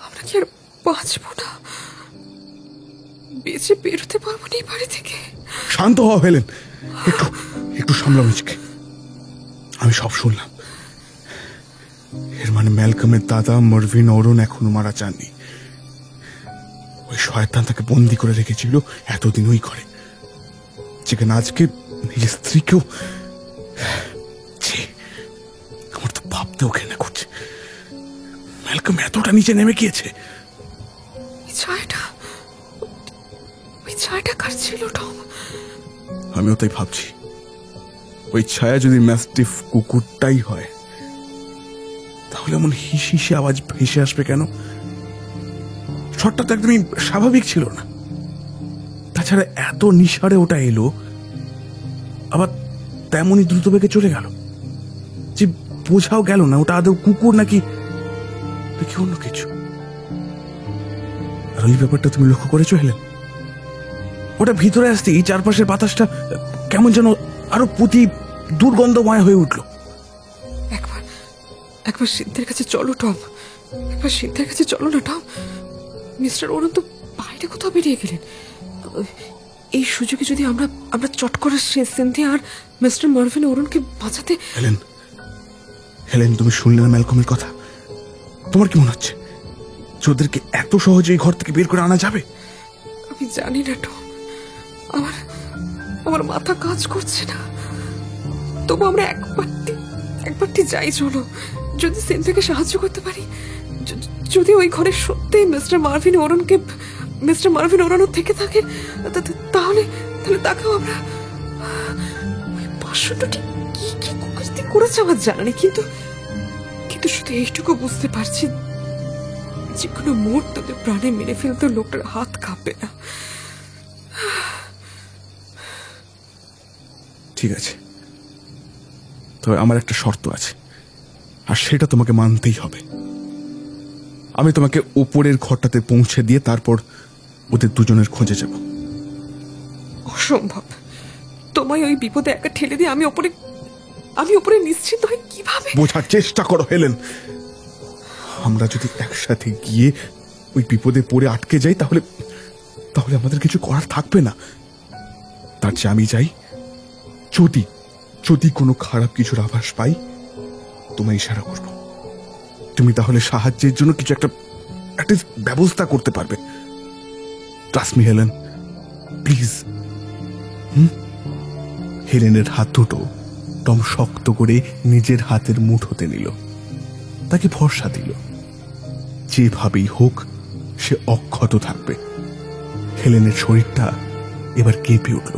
আমরা কি আর বাঁচবো না? বেঁচে বেরোতে পারবো না এই বাড়ি থেকে? শান্ত হও হেলেন, একটু সামলাও নিজেকে। আমি সব শুনলাম। এর মানে ম্যালকমের দাদা মার্ভিন ওরন এখনো মারা যাননি। ওই শয়তান তাকে বন্দি করে রেখেছিল এতদিন ওই ঘরে, যেখানে আজকে নিজের স্ত্রীকেও। আমার তো ভাবতেও ঘৃণা করছে। ম্যালকম এতটা নিচে নেমে গিয়েছে। ওই ছায়াটা কার ছিল টম? আমিও তাই ভাবছি। ওই ছায়া যদি ম্যাস্টিফ কুকুরটাই হয়, তাহলে এমন হিসি আওয়াজ ভেসে আসবে কেন? শটটা তো একদমই স্বাভাবিক ছিল না। তাছাড়া এত নিঃসারে ওটা এলো, আবার তেমনই দ্রুত বেগে চলে গেল যে বোঝাও গেল না ওটা আদৌ কুকুর নাকি অন্য কিছু। আর ওই ব্যাপারটা তুমি লক্ষ্য করেছো হেলেন? ওটা ভিতরে আসতেই চারপাশের বাতাসটা কেমন যেন আরো প্রতি দুর্গন্ধময় হয়ে উঠল। একবার সিদ্ধের কাছে চলো টম, একবার সিদ্ধের কাছে চলো না টম। মিস্টার ওরন তো বাইরে কোথাও বেরিয়ে গেলেন। এই সুযোগে যদি আমরা চট করে সিনথিয়া আর মিস্টার মার্ভিন ওরনকে বাঁচাতে। হেলেন, তুমি শুনলে না ম্যালকমের কথা? তোমার কি মনে হচ্ছে ওদেরকে এত সহজে এই ঘর থেকে বের করে আনা যাবে? আমি জানি না টম, আমার মাথা কাজ করছে না। তবু আমরা একবারটি যাই, চলো। যদি সিনথিয়াকে সাহায্য করতে পারি, যদি ওই ঘরে সত্যি মিস্টার মার্ভিন ওরনও থেকে থাকে, তাহলে তাকেও আমরা। ওই 500টি কি কুকুরস্তি করেছে আমার জানা নেই, কিন্তু শুধু এইটুকু বুঝতে পারছি যে কোনো মুহূর্তে প্রাণে মেরে ফেলতে লোকটার হাত কাঁপবে না। ঠিক আছে, তবে আমার একটা শর্ত আছে, আর সেটা তোমাকে মানতেই হবে। আমি তোমাকে উপরের ঘরটাতে পৌঁছে দিয়ে তারপর ওদের দুজনের খোঁজে যাব। অসম্ভব, তোমায় ওই বিপদে একা ঠেলে দিয়ে আমি উপরে নিশ্চিন্ত হয়ে কিভাবে? বোঝার চেষ্টা করো হেলেন, আমরা যদি একসাথে গিয়ে ওই বিপদে পড়ে আটকে যাই তাহলে আমাদের কিছু করার থাকবে না। তার চেয়ে আমি যাই, যদি কোনো খারাপ কিছুর আভাস পাই তোমায় ইশারা করব, তুমি তাহলে সাহায্যের জন্য কিছু একটা ব্যবস্থা করতে পারবে। Trust me Helen, please. হেলেনের হাত দুটো টম শক্ত করে নিজের হাতের মুঠোতে নিল, তাকে ভরসা দিল যেভাবেই হোক সে অক্ষত থাকবে। হেলেনের শরীরটা এবার কেঁপে উঠল,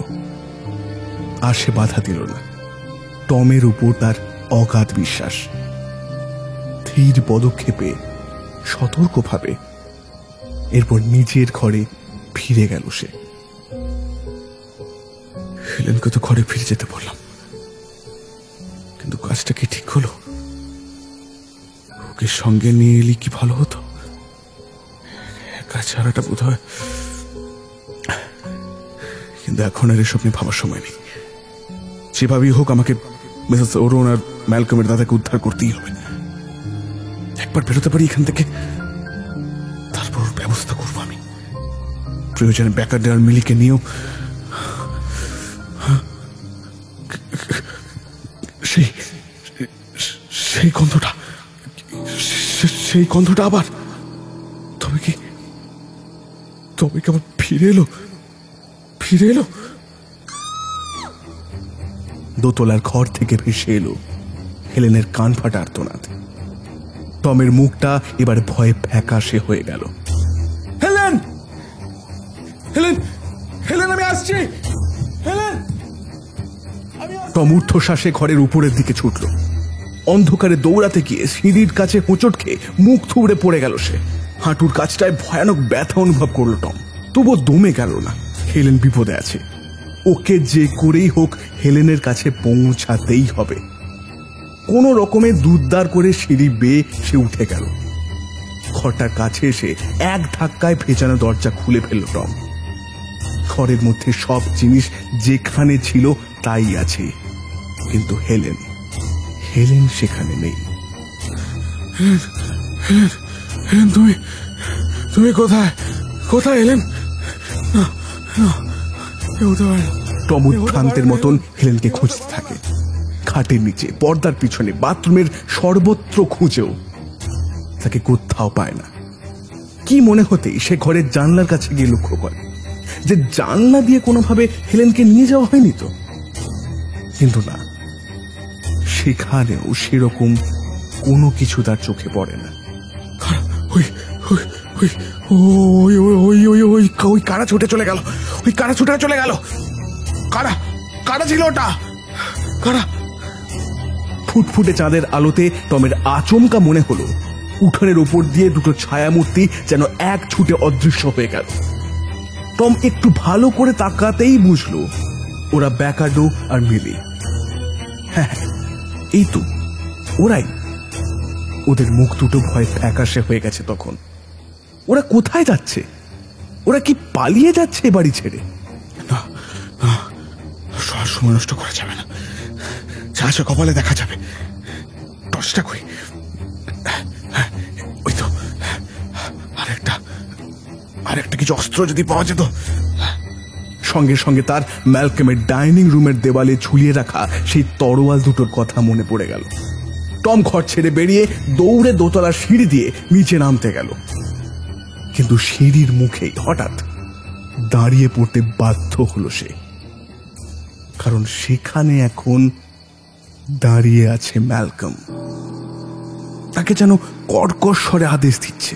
আর সে বাধা দিল না। টমের উপর তার অগাধ বিশ্বাস। ধীর পদক্ষেপে সতর্কভাবে এরপর নিজের ঘরে ফিরে গেল সে। হেলেনকে তো ঘরে ফিরে যেতে বললাম, কিন্তু কাজটা কি ঠিক হলো? ওকে সঙ্গে নিয়ে এলি কি ভালো হতো? একা ছাড়াটা বোধ হয়, কিন্তু এখন আর এসব নিয়ে ভাবার সময় নেই। যেভাবেই হোক আমাকে মিসেস ওরন আর ম্যালকমের দাদাকে উদ্ধার করতেই হবে। একবার বেরোতে পারি এখান থেকে, তারপর ওর ব্যবস্থা করবো আমি। প্রয়োজনে ব্যাকারডে আর মিলিকে নিয়েও। সেই গন্ধটা আবার তবে কি আবার ফিরে এলো? দোতলার ঘর থেকে ভেসে এলো হেলেনের কান ফাটা আর্তনাদ। টমের মুখটা এবার ভয়ে ফ্যাকাশে হয়ে গেল। হেলেন, আমি আসছি। হেলেন! টম ঊর্ধ্বশ্বাসে ঘরের উপরের দিকে ছুটল। অন্ধকারে দৌড়াতে গিয়ে সিঁড়ির কাছে হোঁচট খেয়ে মুখ থুবড়ে পড়ে গেল সে। হাঁটুর কাছটায় ভয়ানক ব্যথা অনুভব করলো টম, তবুও দমে গেল না। হেলেন বিপদে আছে, ওকে যে করেই হোক হেলেনের কাছে পৌঁছাতেই হবে। কোনো রকমে দুধদার করে সিঁড়ি বেয়ে সে উঠে গেল। ঘরটার কাছে এসে এক ধাক্কায় ভেজানো দরজা খুলে ফেলল টম। ঘরের মধ্যে সব জিনিস যেখানে ছিল তাই আছে, কিন্তু হেলেন সেখানে নেই। তুমি কোথায় হেলেন? টম উদ্ভ্রান্তের মতন হেলেনকে খুঁজতে থাকে। খাটের নিচে, পর্দার পিছনে, বাথরুমের সর্বত্র খুঁজেও তাকে কোথাও পায় না। কি মনে হতেই সে ঘরের জানলার কাছে গিয়ে লক্ষ্য করে যে জানলা দিয়ে কোনোভাবে হেলেনকে নিয়ে যাওয়া হয়নি তো। কিন্তু না, সেখানেও সেরকম কোনো কিছু তার চোখে পড়ে না। ওই কারা ছুটে চলে গেল। কারা ছিল ওটা? ফুটফুটে চাঁদের আলোতে টমের আচমকা মনে হলো উঠোনের উপর দিয়ে দুটো ছায়ামূর্তি যেন এক ছুটে অদৃশ্য হয়ে গেল। টম একটু ভালো করে তাকাতেই বুঝলো ওরা ব্যাকার্ডো আর মিলি। হ্যাঁ, এই তো ওরাই। ওদের মুখ দুটো ভয় ফ্যাকাশে হয়ে গেছে তখন। ওরা কোথায় যাচ্ছে? ওরা কি পালিয়ে যাচ্ছে বাড়ি ছেড়ে? না, সময় নষ্ট করা যাবে না, যা কপালে দেখা যাবে। টর্চটা কই? ওই তো আরেকটা কিছু অস্ত্র যদি পাওয়া যেত। সঙ্গে সঙ্গে তার ম্যালকমের ডাইনিং রুমের দেওয়ালে ঝুলিয়ে রাখা সেই তরোয়াল দুটোর কথা মনে পড়ে গেল। টম ঘর ছেড়ে বেরিয়ে দৌড়ে দোতলার সিঁড়ি দিয়ে নিচে নামতে গেল, কিন্তু সিঁড়ির মুখেই হঠাৎ দাঁড়িয়ে পড়তে বাধ্য হলো সে, কারণ সেখানে এখন দাঁড়িয়ে আছে ম্যালকম। তাকে যেন কর্কশ স্বরে আদেশ দিচ্ছে,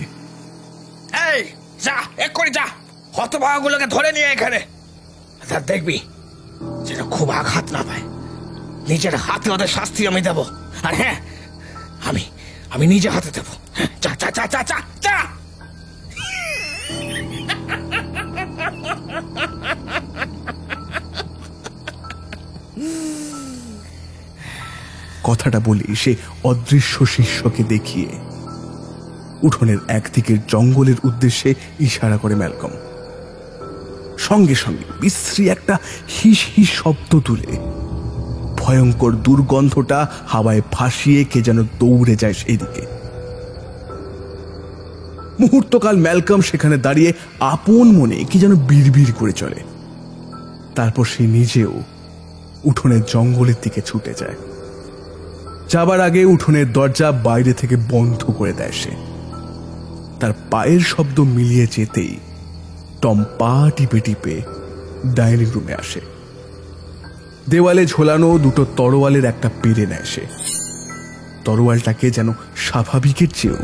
এই যা, এক্ষুনি যা, হতভাগাগুলোকে ধরে নিয়ে এখানে। দেখবি যেন খুব আঘাত না পায়। নিজের হাতে ওদের শাস্তি আমি দেব। আর হ্যাঁ, আমি নিজে হাতে দেব। যা যা যা যা যা যা। কথাটা বলে সে অদৃশ্য শিষ্যকে দেখিয়ে উঠোনের একদিকের জঙ্গলের উদ্দেশ্যে ইশারা করে ম্যালকম। সঙ্গে সঙ্গে বিশ্রী একটা হিস হিস শব্দ তুলে ভয়ঙ্কর দুর্গন্ধটা হাওয়ায় ভাসিয়ে কে যেন দৌড়ে যায় সেই দিকে। মুহূর্তকাল ম্যালকম সেখানে দাঁড়িয়ে আপন মনে কি যেন বিড়বিড় করে চলে। তারপর সে নিজেও উঠোনের জঙ্গলের দিকে ছুটে যায়। যাবার আগে উঠোনের দরজা বাইরে থেকে বন্ধ করে দেয় সে। তার পায়ের শব্দ মিলিয়ে যেতেই টম পা টিপে টিপে ডাইনিং রুমে আসে। দেওয়ালে ঝোলানো দুটো তরোয়ালের একটা পেরে নেয় সে। তরোয়ালটাকে যেন স্বাভাবিকের চেয়েও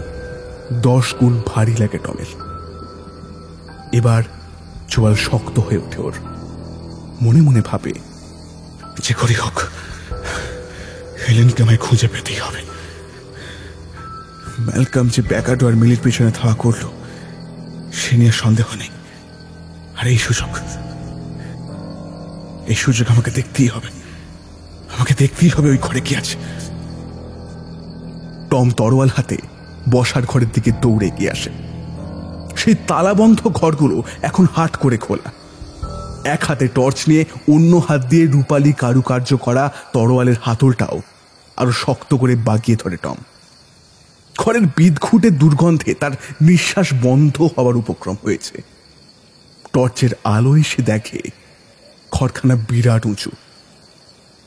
10 গুণ ভারী লাগে টমের। এবার চোয়াল শক্ত হয়ে ওঠে ওর। মনে মনে ভাবে, যে করেই হোক হেলেনকে আমায় খুঁজে পেতেই হবে। ম্যালকম যে ব্যাকার্ড আর মিলির পিছনে ধাওয়া করলো সে নিয়ে সন্দেহ নেই। আর এই সুযোগ আমাকে দেখতেই হবে। ওই ঘরে কি আছে। টম তরোয়াল হাতে বসার ঘরের দিকে দৌড়ে গিয়ে আসে। সেই তালাবন্ধ ঘরগুলো এখন হাট করে খোলা। এক হাতে টর্চ নিয়ে অন্য হাত দিয়ে রূপালী কারুকার্য করা তরোয়ালের হাতলটাও আরো শক্ত করে বাগিয়ে ধরে টম। ঘরের বিদঘুটে দুর্গন্ধে তার নিঃশ্বাস বন্ধ হওয়ার উপক্রম হয়েছে। টর্চের আলোয় সে দেখে ঘরখানা বিরাট উঁচু।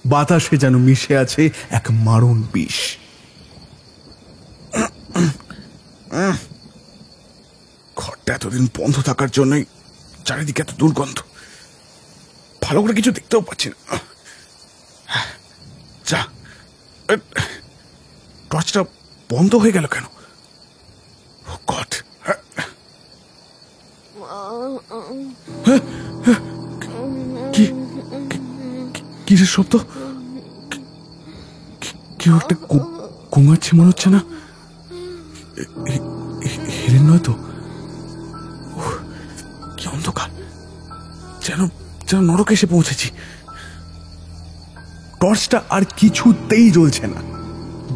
বাতাসে যেন মিশে আছে এক মারণ বিষ। ঘরটা এতদিন বন্ধ থাকার জন্যই চারিদিকে এত দুর্গন্ধ। ভালো করে কিছু দেখতেও পাচ্ছি না। যা, টর্চটা বন্ধ হয়ে গেল কেন? গড, কিসের শব্দ? কেউ একটা গোঙাচ্ছে মনে হচ্ছে না? হেলেন নয় তো? কি অন্ধকার, যেন নরকে এসে পৌঁছেছি। টর্চটা আর কিছুতেই জ্বলছে না।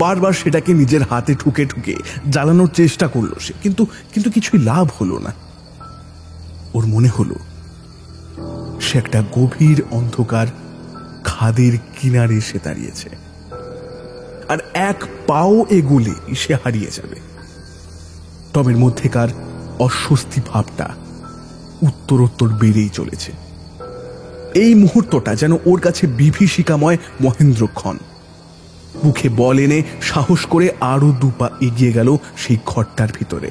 বারবার সেটাকে নিজের হাতে ঠুকে ঠুকে জ্বালানোর চেষ্টা করলো সে, কিন্তু কিছুই লাভ হলো না। ওর মনে হলো সে একটা গভীর অন্ধকার খাদের কিনারে এসে দাঁড়িয়েছে, আর এক পাও এগোলে সে হারিয়ে যাবে। টমের মধ্যেকার অস্বস্তি ভাবটা উত্তরোত্তর বেড়েই চলেছে। এই মুহূর্তটা যেন ওর কাছে বিভীষিকাময় মহেন্দ্রক্ষণ। মুখে বল এনে সাহস করে আরো 2 পা এগিয়ে গেল সেই ঘরটার ভিতরে।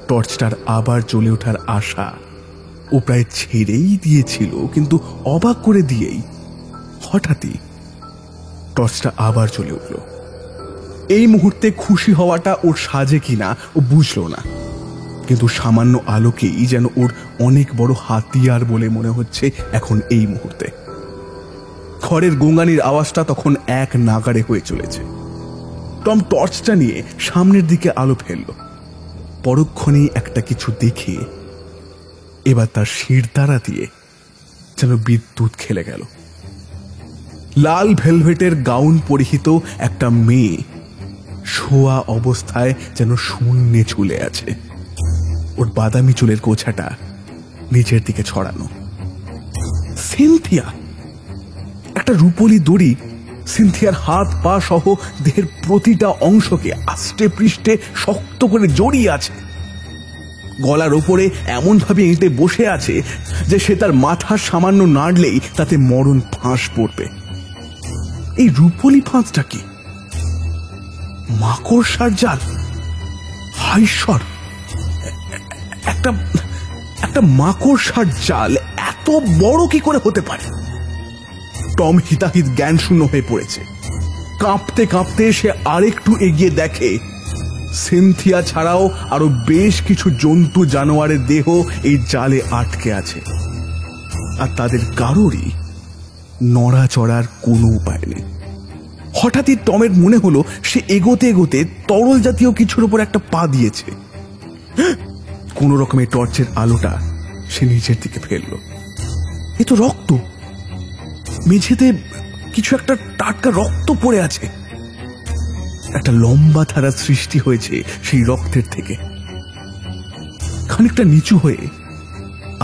টর্চটার আবার জ্বলে ওঠার আশা ও প্রায় ছেড়েই দিয়েছিল, কিন্তু অবাক করে দিয়েই হঠাৎই টর্চটা আবার জ্বলে উঠল। এই মুহূর্তে খুশি হওয়াটা ওর সাজে কিনা ও বুঝল না, কিন্তু সামান্য আলোকেই যেন ওর অনেক বড় হাতিয়ার বলে মনে হচ্ছে এখন এই মুহূর্তে। ঘরের গোঙানির আওয়াজটা তখন এক নাগাড়ে হয়ে চলেছে। টম টর্চটা নিয়ে সামনের দিকে আলো ফেলল। পরক্ষণেই একটা কিছু দেখে এবার তার শিরদাঁড়া দিয়ে যেন বিদ্যুৎ খেলে গেল। লাল ভেলভেটের গাউন পরিহিত একটা মেয়ে শোয়া অবস্থায় যেন শূন্যে ঝুলে আছে। ওর বাদামি চুলের গোছাটা নিচের দিকে ছড়ানো। সিনথিয়া! একটা রূপোলি দড়ি সিনথিয়ার হাত পা সহ দেহের প্রতিটা অংশকে আষ্টে পৃষ্ঠে শক্ত করে জড়িয়ে আছে। গলার ওপরে এমন ভাবে এঁটে বসে আছে যে সে তার মাথা সামান্য নাড়লেই তাতে মরণ ফাঁস পড়বে। এই রূপোলি ফাঁসটা কি? মাকড়সার জাল! হায় ঈশ্বর, একটা মাকড়সার জাল এত বড় কি করে হতে পারে? টম হিতাহিত জ্ঞান শূন্য হয়ে পড়েছে। কাঁপতে কাঁপতে সে আরেকটু এগিয়ে দেখে সিনথিয়া ছাড়াও আরো বেশ কিছু জন্তু জানোয়ারের দেহ এই জালে আটকে আছে, আর তাদের কারোরই নড়াচড়ার কোনো উপায় নেই। হঠাৎই টমের মনে হলো সে এগোতে এগোতে তরল জাতীয় কিছুর উপর একটা পা দিয়েছে। কোন রকমের টর্চের আলোটা সে নিচের দিকে ফেলল। এ তো রক্ত। মেঝেতে কিছু একটা টাটকা রক্ত পড়ে আছে। একটা লম্বা ধারা সৃষ্টি হয়েছে সেই রক্তের থেকে। খানিকটা নিচু হয়ে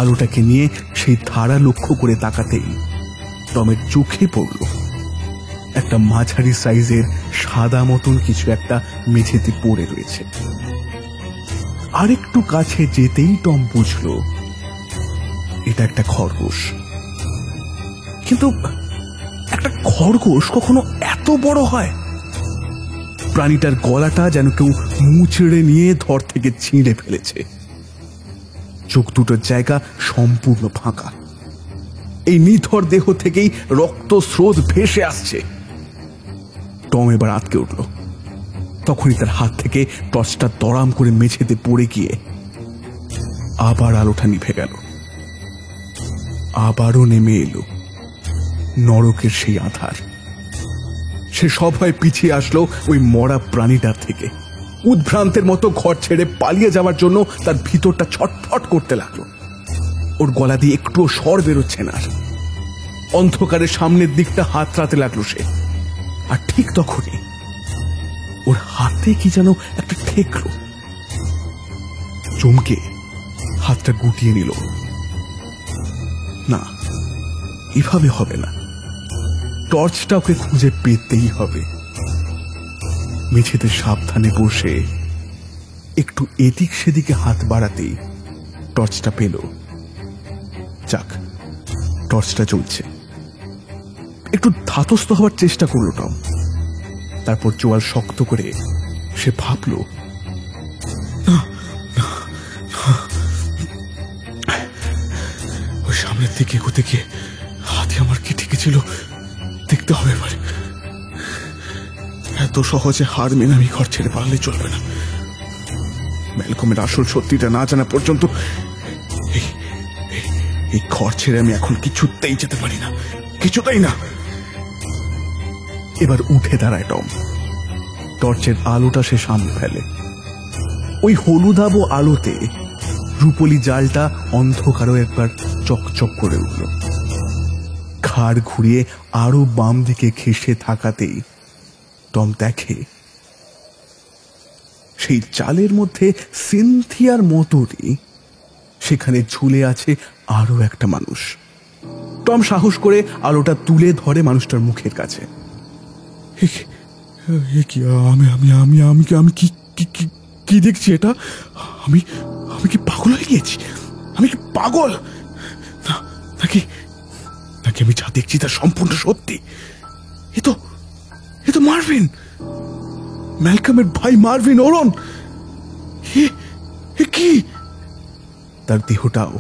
আলোটাকে নিয়ে সেই ধারা লক্ষ্য করে তাকাতেই টমের চোখে পড়ল একটা মাঝারি সাইজের সাদা মতন কিছু একটা মেঝেতে পড়ে রয়েছে। আরেকটু কাছে যেতেই টম বুঝল এটা একটা খরগোশ। কিন্তু একটা খরগোশ কখনো এত বড় হয়? প্রাণীটার গলাটা যেন কেউ মুচড়ে নিয়ে ধর থেকে ছিঁড়ে ফেলেছে। চোখ দুটোর জায়গা সম্পূর্ণ ফাঁকা। এই নিথর দেহ থেকেই রক্ত স্রোত ভেসে আসছে। টম এবার আটকে উঠল। তখনই তার হাত থেকে টর্চটা দড়াম করে মেঝেতে পড়ে গিয়ে আবার আলোটা নিভে গেল। আবারও নেমে এলো নরকের সেই আধার। সে সবাই পিছিয়ে আসলো ওই মরা প্রাণীটার থেকে। উদ্ভ্রান্তের মতো ঘর ছেড়ে পালিয়ে যাওয়ার জন্য তার ভিতরটা ছটফট করতে লাগলো। ওর গলা দিয়ে একটুও স্বর বেরোচ্ছে না। অন্ধকারের সামনের দিকটা হাতড়াতে লাগলো সে। আর ঠিক তখনই ওর হাতে কি যেন একটা ঠেকলো। চমকে হাতটা গুটিয়ে নিল। না, এভাবে হবে না, টর্চটা ওকে খুঁজে পেতেই হবে। মেঝেতে সাবধানে বসে একটু এদিক সেদিকে হাত বাড়াতেই টর্চটা পেল। যাক, টর্চটা জ্বলছে। একটু ধাতস্থ হওয়ার চেষ্টা করলো টম। তারপর চোয়াল শক্ত করে সে ভাবল, ওই সামনের দিকে এগোতে গিয়ে হাতে আমার কি ঠেকেছিল দেখতে হবে। এবারে এত সহজে হার মেনে আমি ঘর ছেড়ে পারলে চলবে না। ম্যালকমের আসল সত্যিটা না জানা পর্যন্ত এই ঘর ছেড়ে আমি এখন কিছুতেই যেতে পারি না, কিছুতেই না। এবার উঠে দাঁড়ায় টম। টর্চের আলোটা সে সামনে ফেলে। ওই হলুদাব আলোতে রূপলি জালটা অন্ধকারও একবার চকচক করে উঠল। ঘাড় ঘুরিয়ে আরো বাম দিকে ঘেঁষে থাকাতেই টম দেখে সেই চালের মধ্যে সিনথিয়ার মতোই সেখানে ঝুলে আছে আরো একটা মানুষ। টম সাহস করে আলোটা তুলে ধরে মানুষটার মুখের কাছে। আমি কি দেখছি এটা? আমি কি পাগল হয়ে গিয়েছি? আমি কি পাগল নাকি আমি যা দেখছি তা সম্পূর্ণ সত্যি? এ তো মার্ভিন, ম্যালকমের ভাই মার্ভিন ওরন। কি তার দেহটাও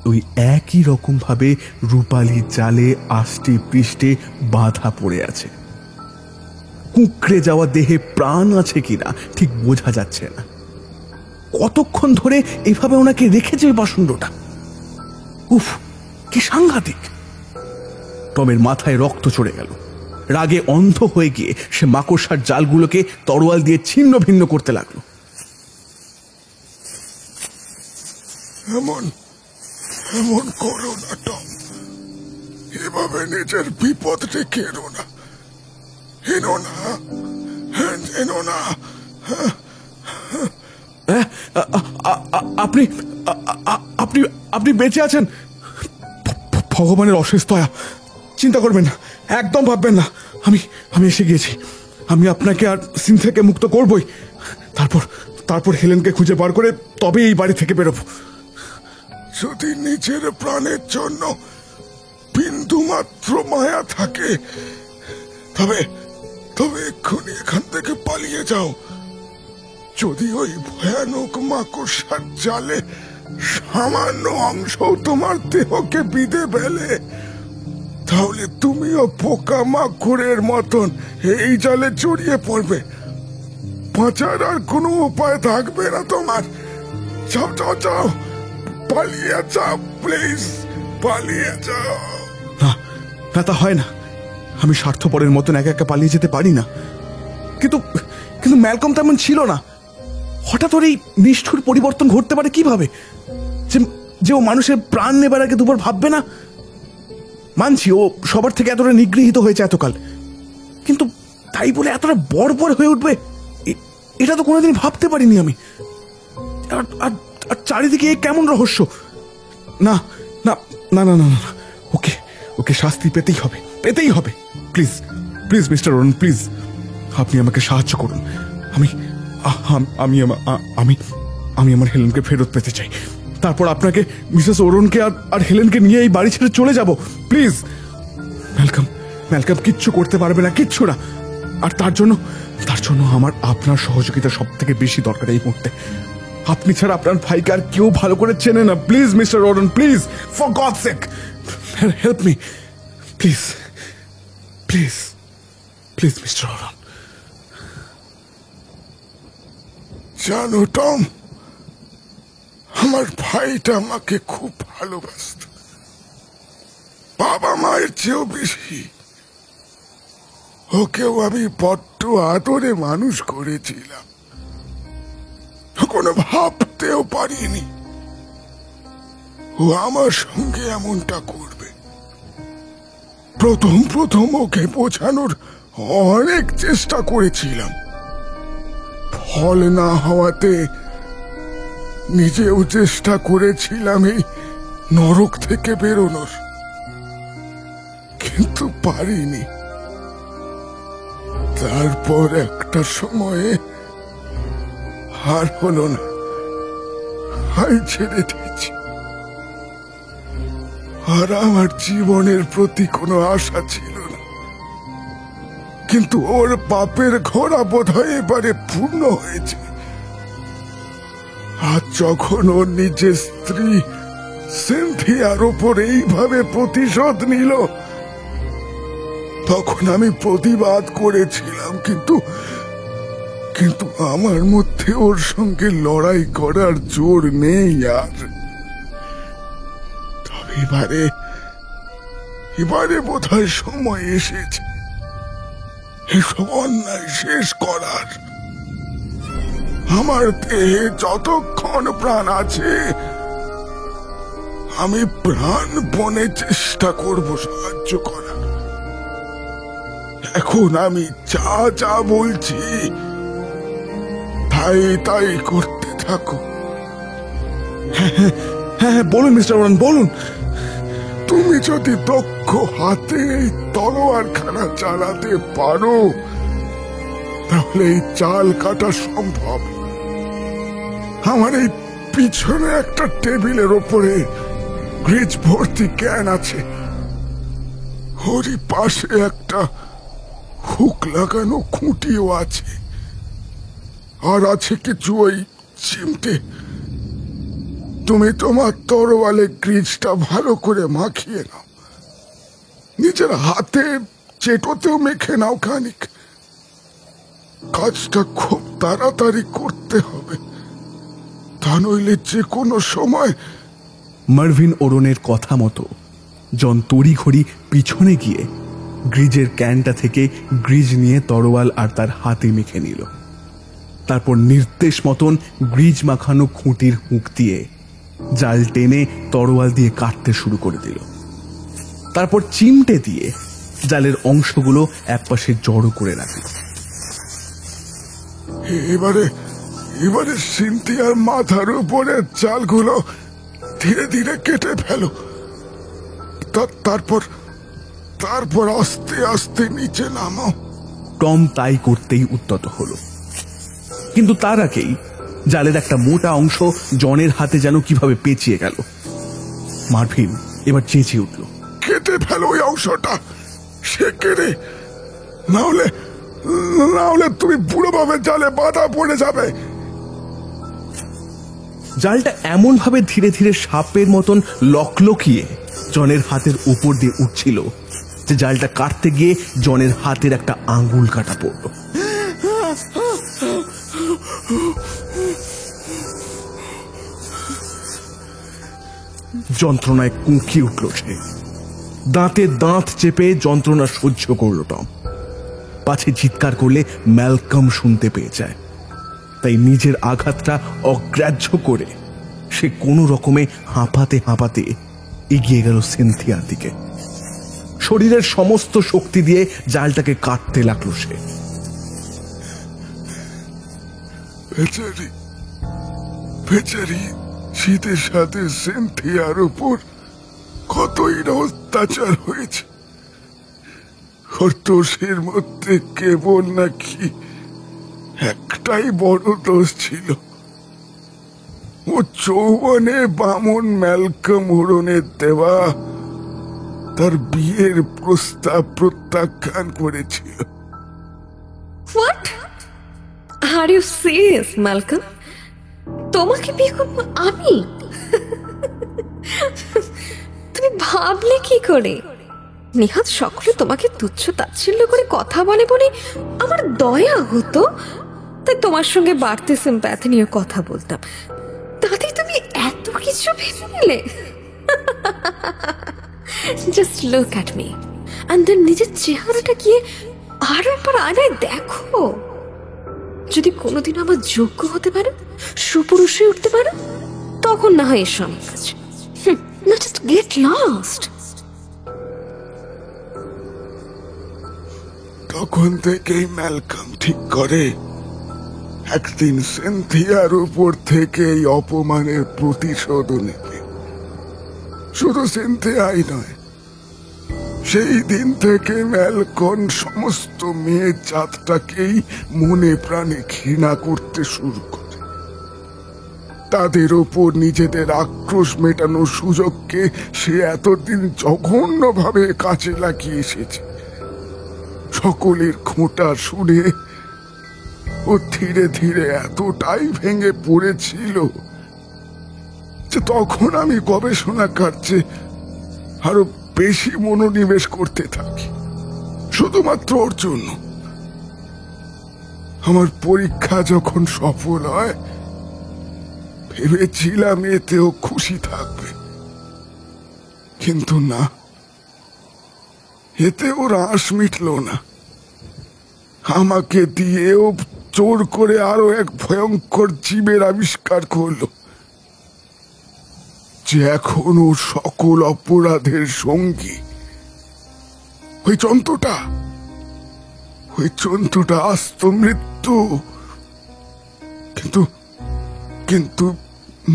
ওই একই রকম ভাবে রূপালী জালে আষ্টে পৃষ্ঠে বাঁধা পড়ে আছে। কুঁকড়ে যাওয়া দেহে প্রাণ আছে কিনা ঠিক বোঝা যাচ্ছে না। কতক্ষণ ধরে এভাবে ওনাকে রেখেছে বাসুন্ডটা। উফ, কি সাংঘাতিক! টমের মাথায় রক্ত চড়ে গেল। রাগে অন্ধ হয়ে গিয়ে সে মাকড়সার জালগুলোকে তরোয়াল দিয়ে ছিন্ন ভিন্ন করতে লাগলো। এমন করো না টম, এভাবে নিজের বিপদ ডেকে এনো না। আপনি আপনি আপনি বেঁচে আছেন? ভগবানের অশেষ দয়া। চিন্তা করবেন না, একদম ভাববেন না। আমি এসে গিয়েছি। আমি আপনাকে আর সিনথিয়াকে মুক্ত করবই। তারপর হেলেনকে খুঁজে বার করে তবে এই বাড়ি থেকে বেরোবো। যদি নিজের প্রাণের জন্য বিন্দু মাত্র মায়া থাকে তবে এক্ষুনি এখান থেকে পালিয়ে যাও। যদি ওই ভয়ানক মাকড়সার জালে সামান্য অংশ তোমার দেহকে বিঁধে ফেলে তাহলে তুমিও পোকা মাকড়ের মতন এই জালে জড়িয়ে পড়বে। বাঁচার আর কোনো উপায় থাকবে না তোমার। যাও, পালিয়ে যাও, প্লিজ পালিয়ে যাও। না, তা হয় না। আমি স্বার্থপরের মতন একা একা পালিয়ে যেতে পারি না। কিন্তু ম্যালকম তেমন ছিল না। হঠাৎ ওর এই নিষ্ঠুর পরিবর্তন ঘটতে পারে কিভাবে যে ও মানুষের প্রাণ নেবার আগে দুবার ভাববে না? মানছি ও সবার থেকে এতটা নিগৃহীত হয়েছে এতকাল, কিন্তু তাই বলে এতটা বর্বর হয়ে উঠবে এটা তো কোনোদিন ভাবতে পারিনি আমি। আর চারিদিকে কেমন রহস্য! না না না না না না, ওকে ওকে শাস্তি পেতেই হবে, পেতেই হবে। Please please mister Arun, please আপনি আমাকে সাহায্য করুন। আমি আমি আমি আমি আমার হেলেনকে ফেরত পেতে চাই। তারপর আপনাকে, মিসেস অরুণকে আর হেলেনকে নিয়ে এই বাড়ি ছেড়ে চলে যাব। প্লিজ ম্যালকম, ম্যালকম কিচ্ছু করতে পারবে না, কিচ্ছু না। আর তার জন্য আমার আপনার সহযোগিতা সব থেকে বেশি দরকার এই মুহূর্তে। আপনি ছাড়া আপনার ভাইকে আর কেউ ভালো করে চেনে না। Please mister Arun, please, for god's sake help me, please please please mister Arun. জানো টম, আমার ভাইটা আমাকে খুব ভালোবাসত, বাবা মায়ের চেয়েও বেশি। ওকেও আমি বড্ড আদরে মানুষ করেছিলাম। কোনো ভাবতেও পারিনি ও আমার সঙ্গে এমনটা করবে। প্রথম ওকে বোঝানোর অনেক চেষ্টা করেছিলাম, ফল না হওয়াতে নিজেও চেষ্টা করেছিলাম এই নরক থেকে বেরোনোর, কিন্তু পারিনি। তারপর একটা সময়ে আর হলো না, হাল ছেড়ে দিয়েছি। আর আমার জীবনের প্রতি কোনো আশা ছিল না, কিন্তু ওর পাপের ঘোড়া বোধহয় এবারে পূর্ণ হয়েছে। আর যখন ওর নিজের স্ত্রী সিনথিয়ার ওপর এইভাবে প্রতিশোধ নিল, তখন আমি প্রতিবাদ করেছিলাম, কিন্তু আমার মধ্যে ওর সঙ্গে লড়াই করার জোর নেই আর। তবে এবারে বোধহয় সময় এসেছে এসব অন্যায় শেষ করার। আমার দেহে যতক্ষণ প্রাণ আছে আমি প্রাণপণে চেষ্টা করব সাহায্য করার। এখন আমি যা বলছি তাই করতে থাকো। হ্যাঁ বলুন মিস্টার অরুণ, বলুন। তুমি যদি দক্ষ হাতে এই তলোয়ারখানা চালাতে পারো, তাহলে এই চাল কাটা সম্ভব। আমার এই পিছনে একটা টেবিলের ওপরে গ্রিজ ভর্তি ক্যান আছে, ওরই পাশে একটা হুক লাগানো খুঁটিও আছে, আর আছে কিছু ওই চিমটে। তুমি তোমার তরোয়ালে গ্রিজটা ভালো করে মাখিয়ে নাও, নিজের হাতে চেটোতেও মেখে নাও খানিক। কাজটা খুব তাড়াতাড়ি করতে হবে, তা নইলে যে কোনো সময়। মার্ভিন অরুণের কথা মতো জন তড়িঘড়ি পিছনে গিয়ে গ্রিজের ক্যানটা থেকে গ্রিজ নিয়ে তরোয়াল আর তার হাতে মেখে নিল। তারপর নির্দেশ মতন গ্রিজ মাখানো খুঁটির হুঁক দিয়ে জাল টেনে তরোয়াল দিয়ে কাটতে শুরু করে দিল। তারপর চিমটে দিয়ে জালের অংশগুলো একপাশে জড়ো করে রাখল। এবারে সিনথিয়ার মাথার উপরে জালগুলো ধীরে ধীরে কেটে ফেলো। তারপর আস্তে আস্তে নিচে নামাও। টম তাই করতেই উদ্যত হলো, কিন্তু তার আগেই জালের একটা মোটা অংশ জনের হাতে যেন কিভাবে পেঁচিয়ে গেল। মার্ভিন এবার চেঁচিয়ে উঠল, কেটে ফেলো ওই অংশটা, সে কেটে, না হলে তুমি পুরোভাবে জালে বাধা পড়ে যাবে। জালটা এমন ভাবে ধীরে ধীরে সাপের মতন লকলকিয়ে জনের হাতের উপর দিয়ে উঠছিল যে জালটা কাটতে গিয়ে জনের হাতের একটা আঙ্গুল কাটা পড়ল। যন্ত্রণায় কুঁকিয়ে উঠল সে। দাঁতে দাঁত চেপে যন্ত্রণা সহ্য করল টম। পাছে চিৎকার করলে ম্যালকম শুনতে পেয়ে যায়, তাই নিজের আঘাতটা অগ্রাহ্য করে সে কোনো রকমে হাঁপাতে এগিয়ে গেল সিনথিয়ার দিকে। শরীরের সমস্ত শক্তি দিয়ে জালটাকে কাটতে লাগলো সে। বেচারি বেচারি শীতের সাথে সিনথিয়ার উপর কতই না অত্যাচার হয়েছে। ওর দোষের মধ্যে কেবল নাকি একটাই বড় দোষ ছিল, ও যৌবনে বামন ম্যালকম ওরনের দেওয়া তার বিয়ের প্রস্তাব প্রত্যাখ্যান করেছিল। What are you serious Malcolm? তোমাকে বিয়ে করবো আমি? তুমি ভাবলে কি করে? নিহাত সকলে তোমাকে তুচ্ছ তাচ্ছিল্য করে কথা বলে বলে আমার দয়া হতো, তাই তোমার সঙ্গে বাড়তে সিম্প্যাথি নিয়ে কথা বলতাম। তাতে তুমি এত কিছু ভেবে নিলে? Just look at me and then নিজের চেহারাটা গিয়ে আরো একবার আয়নায় দেখো। যদি কোনোদিন আমার যোগ্য হতে পারো, সুপুরুষ হয়ে উঠতে পারো, তখন না হয় এসো আমার কাছে। না জাস্ট গেট লস্ট। তখন থেকেই ম্যালকম ঠিক করে একদিন সিনথিয়ার উপর থেকে এই অপমানের প্রতিশোধ নেবে। শুধু সিনথিয়াই নয়, সেই দিন থেকে ম্যালকম সমস্ত মেয়ে জাতটাকেই মনে প্রাণে ঘৃণা করতে শুরু করে। তাদের ওপর নিজেদের আক্রোশ মেটানোর সুযোগকে সে এতদিন জঘন্যভাবে কাজে লাগিয়ে এসেছে। সকলের খোঁটা শুনে ও ধীরে ধীরে এতটাই ভেঙে পড়েছিল যে তখন আমি গবেষণা কার্যে আরো বেশি মনোনিবেশ করতে থাকি, শুধুমাত্র ওর জন্য। আমার পরীক্ষা যখন সফল হয়, ভেবেছিলাম এতেও খুশি থাকবে, কিন্তু না, এতে ওর আঁশ মিটল না। আমাকে দিয়েও জোর করে আরো এক ভয়ঙ্কর জীবের আবিষ্কার করলো, যে এখন ওর সকল অপরাধের সঙ্গী। ওই জন্তুটা আস্ত মৃত্যু। কিন্তু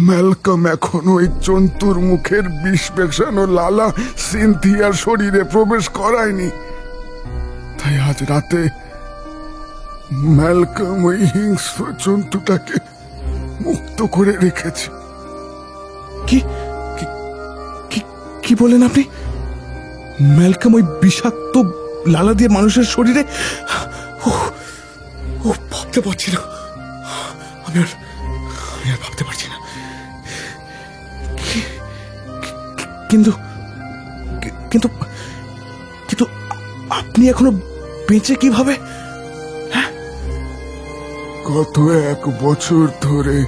ম্যালকম এখন ওই জন্তুর মুখের বিষ মেশানো লালা সিনথিয়ার শরীরে প্রবেশ করায়নি। তাই আজ রাতে ম্যালকম ওই হিংস্র জন্তুটাকে মুক্ত করে রেখেছে। কি বলেন আপনি? ম্যালকম ওই বিষাক্ত লালা দিয়ে মানুষের শরীরে? ও ভাবতে পারছি না, আমি আর ভাবতে পারছি না। কিন্তু কিন্তু কিন্তু আপনি এখনো বেঁচে কিভাবে? গত 1 বছর ধরে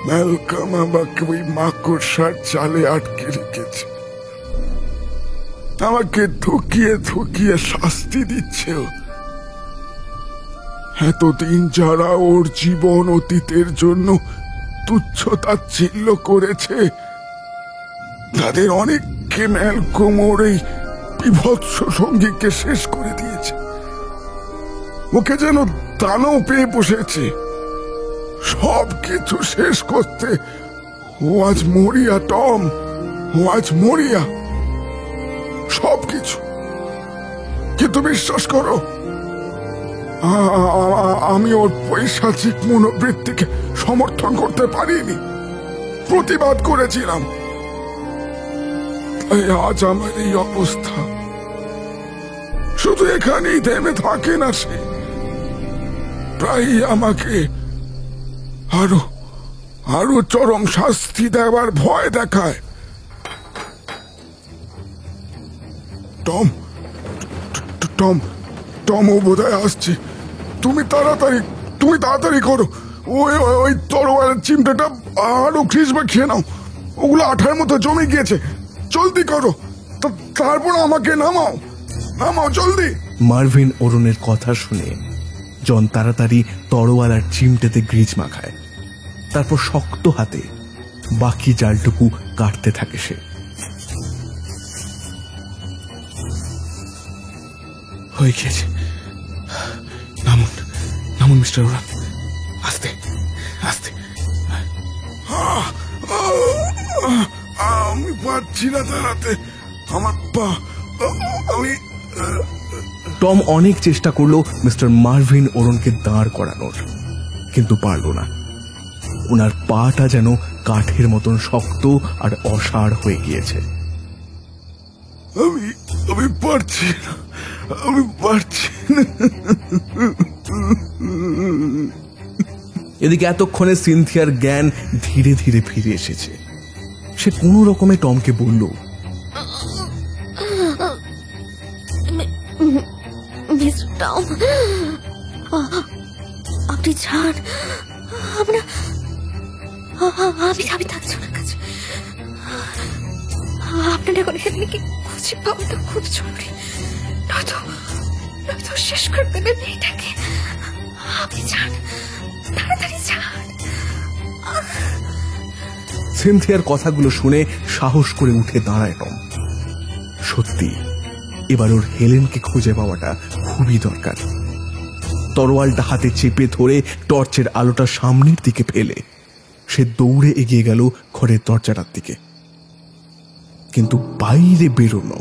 ম্যালকম আমাকে ওই মাকড়সার জালে আটকে রেখেছে। আমাকে ধুকিয়ে ধুকিয়ে শাস্তি দিচ্ছে। এতদিন যারা ওর জীবন অতীতের জন্য তুচ্ছ তাচ্ছিল্য করেছে, তাদের অনেককে ম্যালকম ওর এই বিভৎস সঙ্গীকে শেষ করে দিয়েছে। ওকে যেন দানও পেয়ে বসেছে সব কিছু শেষ করতে। ও আজ মরিয়া টম, ও আজ মরিয়া সবকিছু। কিন্তু বিশ্বাস করো, আমি ওর পৈশাচিক মনোবৃত্তিকে সমর্থন করতে পারিনি, প্রতিবাদ করেছিলাম। তাই আজ আমার এই অবস্থা। শুধু এখানেই থেমে থাকে না সে, প্রায় আমাকে আরো চরম শাস্তি দেওয়ার ভয় দেখায়। টম টম টম ও বোধহয় আসছে। তুমি তাড়াতাড়ি করো। ওই তরোয়ালের চিমটাটা আরো খিসবে খেয়ে নাও। ওগুলো আঠার মতো জমে গিয়েছে। জলদি করো, তারপর আমাকে নামাও জলদি। মার্ভিন ওরনের কথা শুনে জন তাড়াতাড়ি তরোয়াল আর চিমটেতে গ্রিজ মাখায়। তারপর শক্ত হাতে বাকি জালটুকু কাটতে থাকে সে। হয়ে গিয়েছে। নামুন নামুন মিস্টার ওরান, আস্তে আস্তে। আমি পারছি না দাঁড়াতে, আমার পা, আমি। টম অনেক চেষ্টা করলো মিস্টার মার্ভিন ওরনকে দাঁড় করানোর, কিন্তু পারল না। ওনার পাটা যেন কাঠের মতন শক্ত আর অসাড় হয়ে গিয়েছে। আমি পারছি না, আমি পারছি না। এদিকে এতক্ষণে সিনথিয়ার জ্ঞান ধীরে ধীরে ফিরে এসেছে। সে কোনো রকমে টমকে বলল, মিস্টার টম, আপনি যান, আমি থাকছি ওনার কাছে। আপনার এখন হেলেনকে খুঁজে পাওয়াটা খুব জরুরি, নয়তো শেষ করে দেবেন মেয়েটাকে। আপনি যান, তাড়াতাড়ি যান। সিনথিয়ার কথাগুলো শুনে সাহস করে উঠে দাঁড়ায় টম। সত্যি এবার ওর হেলেনকে খুঁজে পাওয়াটা খুবই দরকার। তরোয়ালটা হাতে চেপে ধরে টর্চের আলোটা সামনের দিকে ফেলে সে দৌড়ে এগিয়ে গেল ঘরের দরজাটার দিকে। কিন্তু বাইরে বেরোনো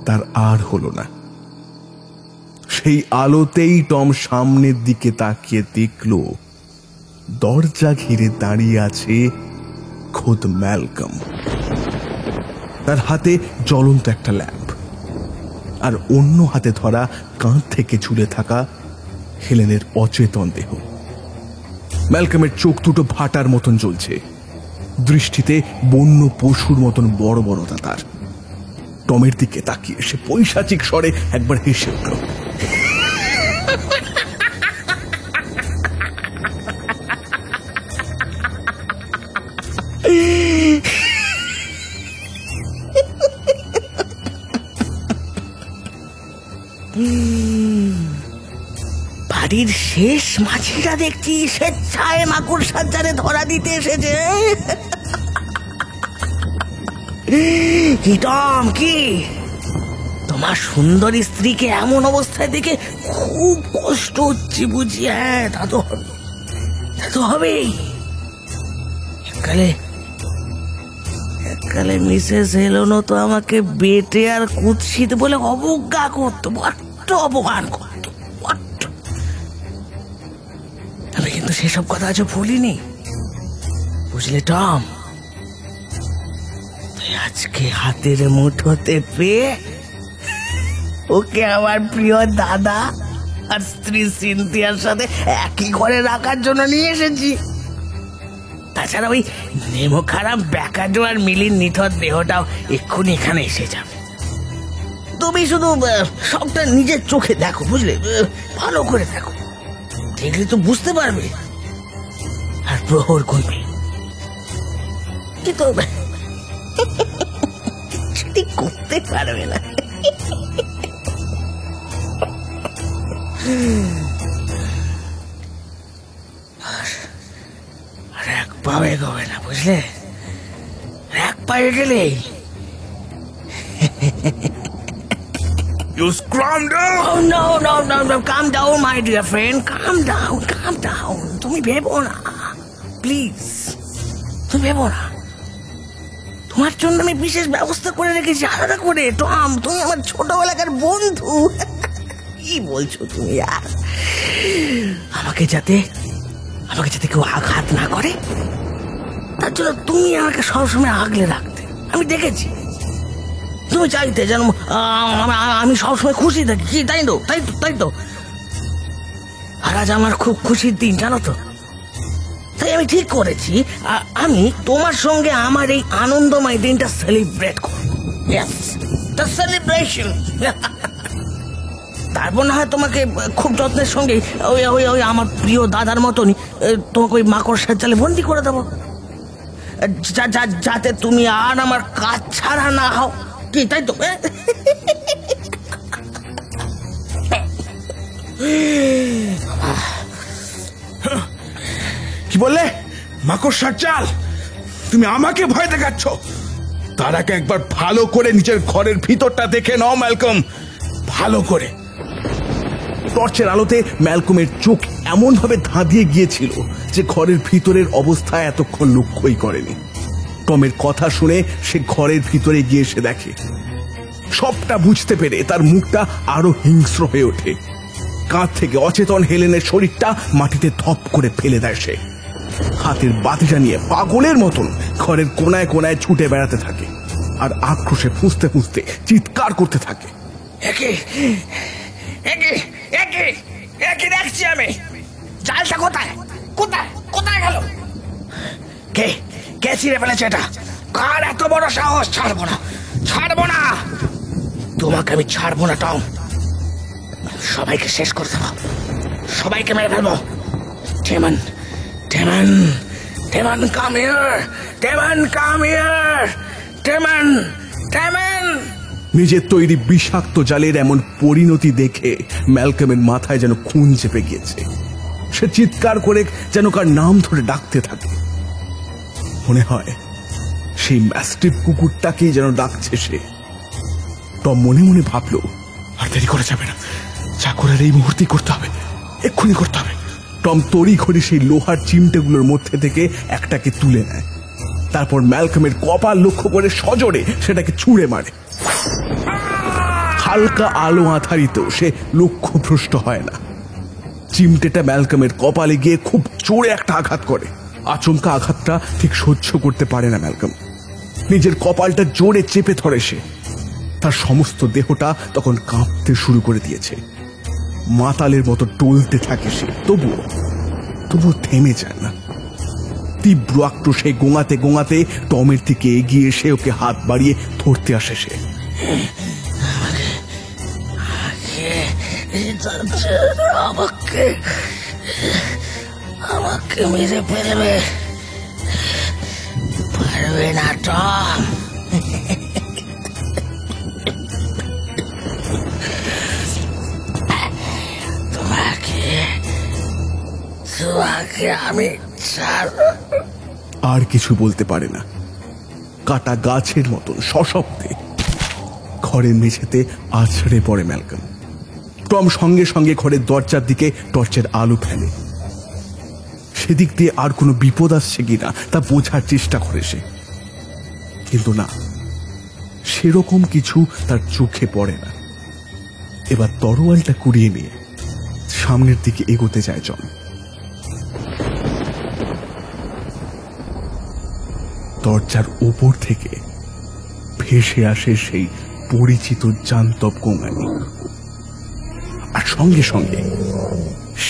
তার আর হলো না। সেই আলোতেই টম সামনের দিকে তাকিয়ে দেখল দরজা ঘিরে দাঁড়িয়ে আছে খোদ ম্যালকম। তার হাতে জ্বলন্ত একটা ল্যাম্প, আর অন্য হাতে ধরা কাঁধ থেকে ঝুলে থাকা হেলেনের অচেতন দেহ। ম্যালকমের চোখ দুটো ভাটার মতন জ্বলছে, দৃষ্টিতে বন্য পশুর মতন বড় বড়তা তার। টমের দিকে তাকিয়ে সে পৈশাচিক স্বরে একবার হেসে উঠল। বাড়ির শেষ মাছিটা দেখছি স্বেচ্ছায় মাকুড় সাজ্জারে ধরা দিতে এসেছে। কি টম, কি তোমার সুন্দরী স্ত্রীকে এমন অবস্থায় দেখে খুব কষ্ট হচ্ছে বুঝি? হ্যাঁ, তা তো হবেই। এককালে মিসেস হেলেনও তো আমাকে বেটে আর কুৎসিত বলে অবজ্ঞা করতো, বড্ড অপমান করতো, বড্ড। আমি কিন্তু সেসব কথা আজও ভুলিনি, বুঝলে টম? তাই আজকে হাতের মুঠোতে পেয়ে ওকে আমার প্রিয় দাদা আর স্ত্রী সিনথিয়ার সাথে একই ঘরে রাখার জন্য নিয়ে এসেছি। তাছাড়া ওই নেমো খারাপ ব্যাকাডো আর মিলির নিথর দেহটাও এক্ষুনি এখানে এসে যাবে। তুমি শুধু সবটা নিজের চোখে দেখো, বুঝলে? ভালো করে দেখো, দেখলে তো বুঝতে পারবে আর প্রহর করবে। কিন্তু কিছুটি করতে পারবে না। আর এক পাও এগোবে না, বুঝলে? এক পায়ে গেলে You calm down. Oh no, calm down my dear friend, calm down. তুমি ভেবো না, প্লিজ, তুমি ভেবো না। তোমার জন্য আমি বিশেষ ব্যবস্থা করে রেখেছি, আলাদা করে। টম, তুমি আমার ছোটবেলাকার বন্ধু। কি বলছো তুমি? আর আমাকে যাতে কেউ আঘাত না করে, তার জন্য তুমি আমাকে সবসময় আগলে রাখতে। আমি দেখেছি তুমি চাইতে যেন আমি সবসময় খুশি থাকি, কি তাই তো। আর আজ আমার খুব খুশির দিন, জানো তো। তাই আমি ঠিক করেছি আমি তোমার সঙ্গে আমার এই আনন্দময় দিনটা সেলিব্রেট করব। সেলিব্রেশন। তারপর না হয় তোমাকে খুব যত্নের সঙ্গে ওই আমার প্রিয় দাদার মতনই তোমাকে ওই মাকড়সার জালে বন্দি করে দেবো, যাতে তুমি আর আমার কাজ ছাড়া না হও, কি তাই তো? কি বললে? মাকড়সার জাল? তুমি আমাকে ভয় দেখাচ্ছ? তার আগে একবার ভালো করে নিজের ঘরের ভিতরটা দেখে নাও ম্যালকম, ভালো করে। টর্চের আলোতে ম্যালকমের চোখ এমনভাবে ধাঁধিয়ে গিয়েছিল যে ঘরের ভিতরের অবস্থা এতক্ষণ লক্ষ্যই করেনি। টমের কথা শুনে সে ঘরের ভিতরে গিয়ে সে দেখে। সবটা বুঝতে পেরে তার মুখটা আরো হিংস্র হয়ে ওঠে। কাঁধ থেকে অচেতন হেলেনের শরীরটা মাটিতে ধপ করে ফেলে দেয় সে। হাতের বাতিটা নিয়ে পাগলের মতন ঘরের কোনায় কোনায় ছুটে বেড়াতে থাকে আর আক্রোশে ফুঁসতে ফুঁসতে চিৎকার করতে থাকে। দেখছি আমি, জালটা কোথায় কোথায় কোথায় গেল? কে কে ছিঁড়ে ফেলেছে এটা? কার এত বড় সাহস? ছাড়বো না, ছাড়বো না, তোমাকে আমি ছাড়বো না টম। সবাইকে শেষ করে দেবো, সবাইকে মেরে ফেলবো। টেমন টেমন টেমন কাম হিয়ার, টেমন কাম হিয়ার, টেমন টেমন। নিজের তৈরি বিষাক্ত জালের এমন পরিণতি দেখে ম্যালকমের মাথায় যেন খুন চেপে গিয়েছে। সে চিৎকার করে যেন কার নাম ধরে ডাকতে থাকে। মনে হয় সেই ম্যাস্টিফ কুকুরটাকেই যেন ডাকছে সে। টম মনে মনে ভাবলো, আর দেরি করা যাবে না, যা করার এই মুহূর্তেই করতে হবে, এক্ষুনি করতে হবে। টম তড়ি ঘড়ি সেই লোহার চিমটেগুলোর মধ্যে থেকে একটাকে তুলে নেয়। তারপর ম্যালকমের কপাল লক্ষ্য করে সজোরে সেটাকে ছুঁড়ে মারে। হালকা আলো আধারিতেও সে লক্ষ্যভ্রষ্ট হয় না। চিমটেটা ম্যালকমের কপালে গিয়ে খুব জোরে একটা আঘাত করে। আচমকা আঘাতটা ঠিক সহ্য করতে পারে না ম্যালকম। নিজের কপালটা জোরে চেপে ধরে সে। তার সমস্ত দেহটা তখন কাঁপতে শুরু করে দিয়েছে। মাতালের মতো টলতে থাকে সে, তবুও থেমে যায় না। তীব্র আক্রোশে গোঙাতে গোঙাতে টমের দিকে এগিয়ে এসে ওকে হাত বাড়িয়ে ধরতে আসে সে। আমাকে মেরে ফেলবে পারবে না টম। তোমাকে আমি আর কিছু বলতে পারে না। কাটা গাছের মতন সশব্দে ঘরের মেঝেতে আছড়ে পড়ে ম্যালকম। টম সঙ্গে সঙ্গে ঘরের দরজার দিকে টর্চের আলো ফেলে। সেদিক দিয়ে আর কোনো বিপদ আসছে কিনা তা বোঝার চেষ্টা করে সে, কিন্তু না, সেরকম কিছু তার চোখে পড়ে না। এবার তরোয়ালটা কুড়িয়ে নিয়ে সামনের দিকে এগোতে যায় জন। দরজার উপর থেকে ভেসে আসে সেই পরিচিত জান্তব গোঙানি, আর সঙ্গে সঙ্গে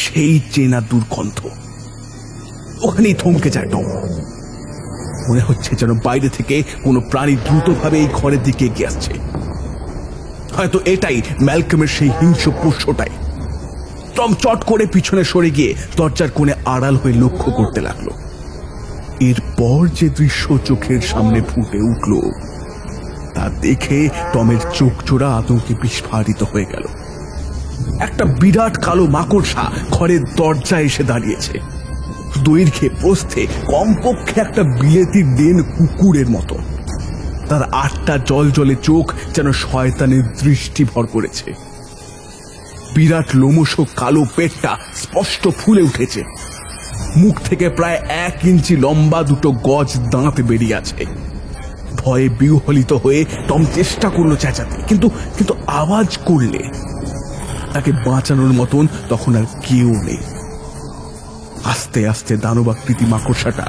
সেই চেনা দুর্গন্ধ। ওখানেই থমকে যায় টম। মনে হচ্ছে যেন বাইরে থেকে কোনো প্রাণী দ্রুতভাবে এই ঘরের দিকে এগিয়ে আসছে। হয়তো এটাই ম্যালকমের সেই হিংস্র পোষ্যটাই। টম চট করে পিছনে সরে গিয়ে দরজার কোণে আড়াল হয়ে লক্ষ্য করতে লাগলো। এরপর যে দৃশ্য চোখের সামনে ফুটে উঠল তা দেখে টমের চোখ জোড়া আতঙ্কে বিস্ফারিত হয়ে গেল। একটা বিরাট কালো মাকড়সা ঘরের দরজায় এসে দাঁড়িয়েছে। দৈর্ঘ্যে প্রস্থে কমপক্ষে একটা বিলেতি ডেন কুকুরের মতো। তার 8টা জলজলে চোখ যেন শয়তানের দৃষ্টি ভর করেছে। বিরাট লোমশ কালো পেটটা স্পষ্ট ফুলে উঠেছে। মুখ থেকে প্রায় 1 ইঞ্চি লম্বা দুটো গজ দাঁত বেরিয়ে আছে। ভয়ে বিহ্বলিত হয়ে টম চেষ্টা করলো চেঁচাতে, কিন্তু আওয়াজ করলে তাকে বাঁচানোর মতন তখন আর কেউ নেই। আস্তে আস্তে দানবাকৃতি মাকড়সাটা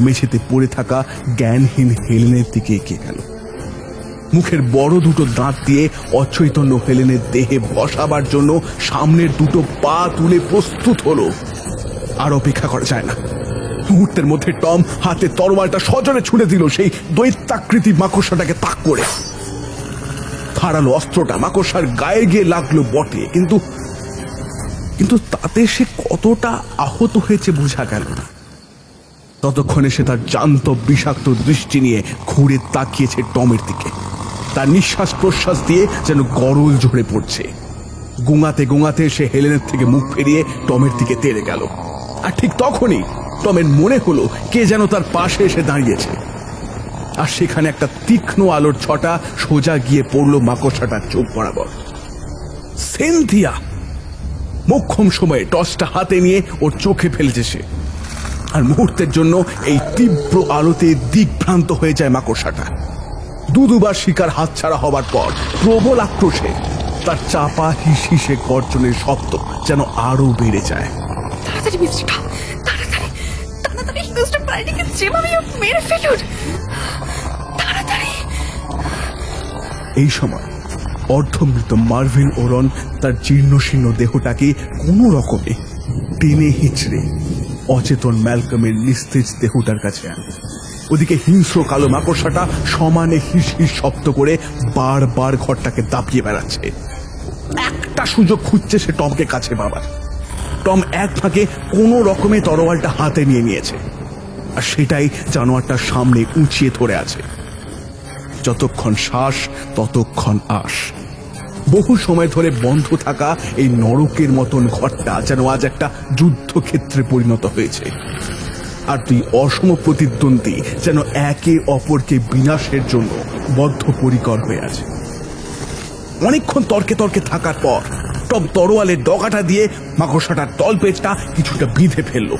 মেঝেতে পড়ে থাকা জ্ঞানহীন হেলেনের দিকে এগিয়ে গেল। মুখের বড় দুটো দাঁত দিয়ে অচৈতন্য হেলেনের দেহে বসাবার জন্য সামনের দুটো পা তুলে প্রস্তুত হলো। আর অপেক্ষা করা যায় না। মুহূর্তের মধ্যে টম হাতে তরোয়ালটা সজোরে ছুঁড়ে দিল সেই দৈত্যাকৃতি মাকড়সাটাকে তাক করে। ধারালো অস্ত্রটা মাকড়সার গায়ে গিয়ে লাগলো বটে, কিন্তু তাতে সে কতটা আহত হয়েছে বোঝা গেল না। ততক্ষণে সে তার জান্তব বিষাক্ত দৃষ্টি নিয়ে ঘুরে তাকিয়েছে টমের দিকে। তার নিঃশ্বাস প্রশ্বাস দিয়ে যেন গরল ঝরে পড়ছে। গোঙাতে গোঙাতে সে হেলেনের থেকে মুখ ফিরিয়ে টমের দিকে তেড়ে গেল। আর ঠিক তখনই টমের মনে হলো কে যেন তার পাশে এসে দাঁড়িয়েছে। আর সেখানে একটা তীক্ষ্ণ আলোর ছটা সোজা গিয়ে পড়ল মাকড়সাটার চোখ বরাবর। সিনথিয়া! মোক্ষম সময়ে টর্চটা হাতে নিয়ে ওর চোখে ফেলেছে সে, আর মুহূর্তের জন্য এই তীব্র আলোতে দিকভ্রান্ত হয়ে যায় মাকড়সাটা। দুবার শিকার হাতছাড়া হবার পর প্রবল আক্রোশে তার চাপা হিসহিসে গর্জনের শব্দ যেন আরো বেড়ে যায়। তাড়াতাড়ি মিস্টার টম, তাড়াতাড়ি তাড়াতাড়ি মিস্টার ব্রাইডিকে যেভাবে মেরে ফেলুন, তাড়াতাড়ি। এই সময় অর্ধমৃত মার্ভিন ওরন তার জীর্ণশীর্ণ দেহটাকে কোনো রকমে টেনে হিচড়ে অচেতন ম্যালকমের নিস্তেজ দেহটার কাছে আনে। ওদিকে হিংস্র কালো মাকড়সাটা সমানে হিস হিস শব্দ করে বারবার ঘরটাকে দাপিয়ে বেড়াচ্ছে। একটা সুযোগ খুঁজছে সে টমকে কাছে পাবার। টম এক ফাঁকে কোনো রকমে তরোয়ালটা হাতে নিয়ে নিয়েছে, আর সেটাই জানোয়ারটার সামনে উঁচিয়ে ধরে আছে। যতক্ষণ শ্বাস ততক্ষণ আশ। বহু সময় ধরে বন্ধ থাকা এই নরকের মতন ঘরটা যেন আজ একটা যুদ্ধক্ষেত্রে পরিণত হয়েছে, আর দুই অসম প্রতিদ্বন্দ্বী যেন একে অপরকে বিনাশের জন্য বদ্ধপরিকর হয়ে আছে। অনেকক্ষণ তর্কে তর্কে থাকার পর টম তরোয়ালের ডগাটা দিয়ে মাকড়সাটার তলপেটটা কিছুটা বিঁধে ফেলল।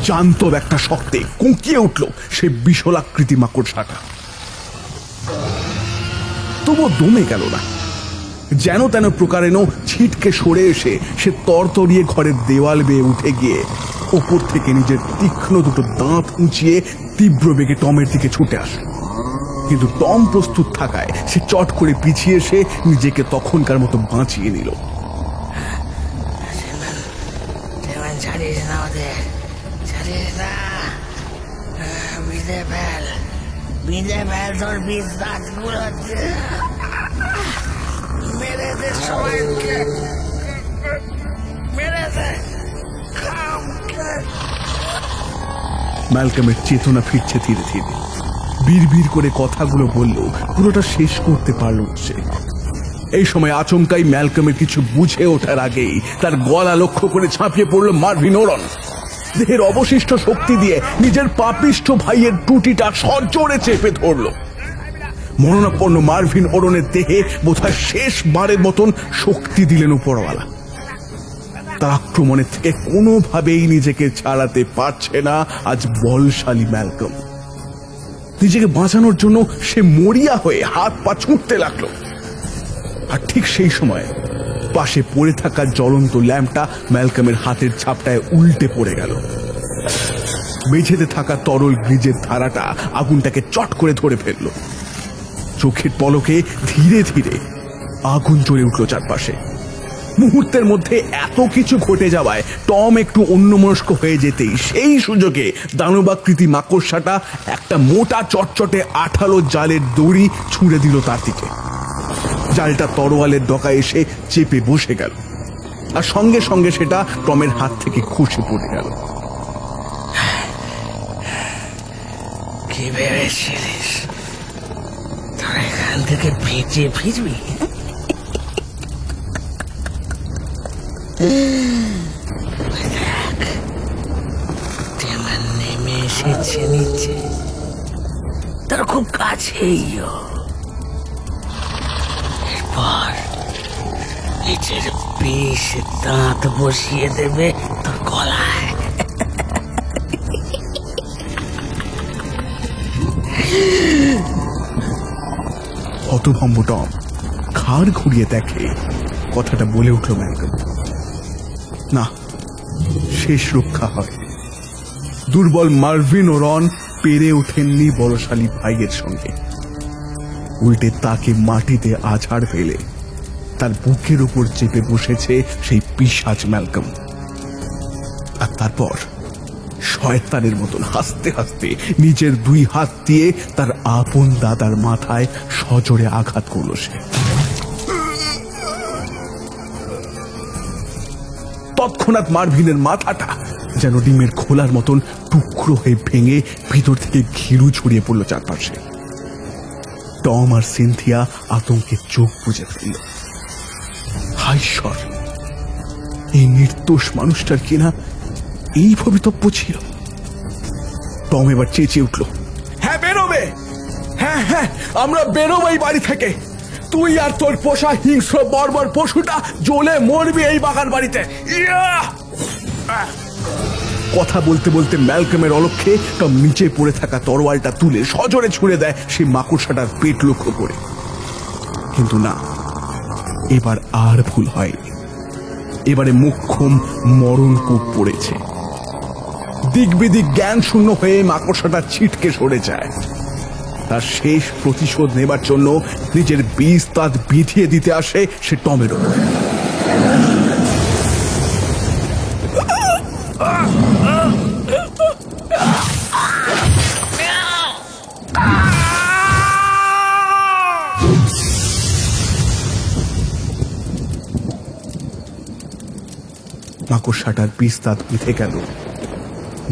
জান্তব একটা শক্তে কুঁকিয়ে উঠল সে বিশলাকৃতি মাকড়সাটা। তবুও দমে গেল না। যেন তেন প্রকারেণ ছিটকে সরে এসে সে তরতরিয়ে ঘরের দেওয়াল বেয়ে উঠে গিয়ে ওপর থেকে নিজের তীক্ষ্ণ দুটো দাঁত উঁচিয়ে তীব্র বেগে টমের দিকে ছুটে আসে। কিন্তু টম প্রস্তুত থাকায় সে চট করে পিছিয়ে এসে নিজেকে তখনকার মতো বাঁচিয়ে নিল। ম্যালকমের চেতনা ফিরছে ধীরে ধীরে। বিড়বিড় করে কথাগুলো বললেও পুরোটা শেষ করতে পারল সে। এই সময় আচমকাই ম্যালকমের কিছু বুঝে ওঠার আগেই তার গলা লক্ষ্য করে ঝাঁপিয়ে পড়ল মার্ভিন ওরন। দেহের অবশিষ্ট শক্তি দিয়ে নিজের পাপিষ্ঠ ভাইয়ের টুটিটা সজোরে চেপে ধরল। মরণাপন্ন মার্ভিন ওরনের দেহে বোধহয় শেষবারের মতন শক্তি দিলেন উপরওয়ালা। তার আক্রমণের থেকে কোনোভাবেই নিজেকে ছাড়াতে পারছে না আজ বলশালী ম্যালকম। নিজেকে বাঁচানোর জন্য সে মরিয়া হয়ে হাত পা ছুঁড়তে লাগলো। আর ঠিক সেই সময় পাশে পড়ে থাকা জ্বলন্ত ল্যাম্পটা ম্যালকমের হাতের ছাপটায় উল্টে পড়ে গেল। মেঝেতে থাকা তরল গ্রিজের ধারাটা আগুনটাকে চট করে ধরে ফেলল। চোখের পলকে ধীরে ধীরে আগুন জ্বলে উঠল চারপাশে। মুহূর্তের মধ্যে এত কিছু ঘটে যাওয়ায় টম একটু অন্যমনস্ক হয়ে যেতেই সেই সুযোগে দানবাকৃতি মাকড়সাটা একটা মোটা চটচটে আঠালো জালের দড়ি ছুঁড়ে দিল তার দিকে। জালটা তরোয়ালের ডগায় এসে চেপে বসে গেল, আর সঙ্গে সঙ্গে সেটা টমের হাত থেকে খসে পড়ে গেল। কি ভেবেছিলিস তোর এখান থেকে বেঁচে ফিরবি? নেমে এসেছে নিচে, তার খুব কাছেই। এরপর নিচের বিষ দাঁত বসিয়ে দেবে তোর গলায়। হতভম্ব টম ঘাড় ঘুরিয়ে দেখে কথাটা বলে উঠল ম্যালকম। না, শেষ রক্ষা হয়। দুর্বল মার্ভিন ওরন পেরে ওঠেননি বলশালী ভাইয়ের সঙ্গে। উল্টে তাকে মাটিতে আছাড় ফেলে তার বুকের উপর চেপে বসেছে সেই পিশাচ ম্যালকম। আর তারপর শয়তানের মতন হাসতে হাসতে নিজের দুই হাত দিয়ে তার আপন দাদার মাথায় সজোরে আঘাত করল সে। তৎক্ষণাৎ মার্ভিনের মাথাটা যেন ডিমের খোলার মতন টুকরো হয়ে ভেঙে ভিতর থেকে ঘিলু ছড়িয়ে পড়ল চারপাশে। টম আর সিনথিয়া আতঙ্কে চোখ বুজে ফেলল। হায় ঈশ্বর, এই নির্দোষ মানুষটার কিনা এই ভবিতব্য ছিল। টম এবার চেঁচিয়ে উঠল, হ্যাঁ বেরোবে, হ্যাঁ হ্যাঁ আমরা বেরোবো এই বাড়ি থেকে। তুই আর তোর পোষা হিংস্র বর্বর পশুটা জ্বলে মরবি এই বাগান বাড়িতে। কথা বলতে বলতে ম্যালকমের অলক্ষ্যে টম নিচে পড়ে থাকা তরোয়ালটা তুলে সজোরে ছুঁড়ে দেয় সেই মাকড়সাটার পেট লক্ষ্য করে। কিন্তু না, এবার আর ভুল হয়নি। এবারে মোক্ষম মরণ কূপ পড়েছে। দিক বিদিক জ্ঞান শূন্য হয়ে মাকড়সাটা ছিটকে সরে যায়। তার শেষ প্রতিশোধ নেবার জন্য নিজের বিষ দাঁত বিধিয়ে দিতে আসে সে টমের উপর। মাকড়সাটার বিষ দাঁত বিঁধে গেল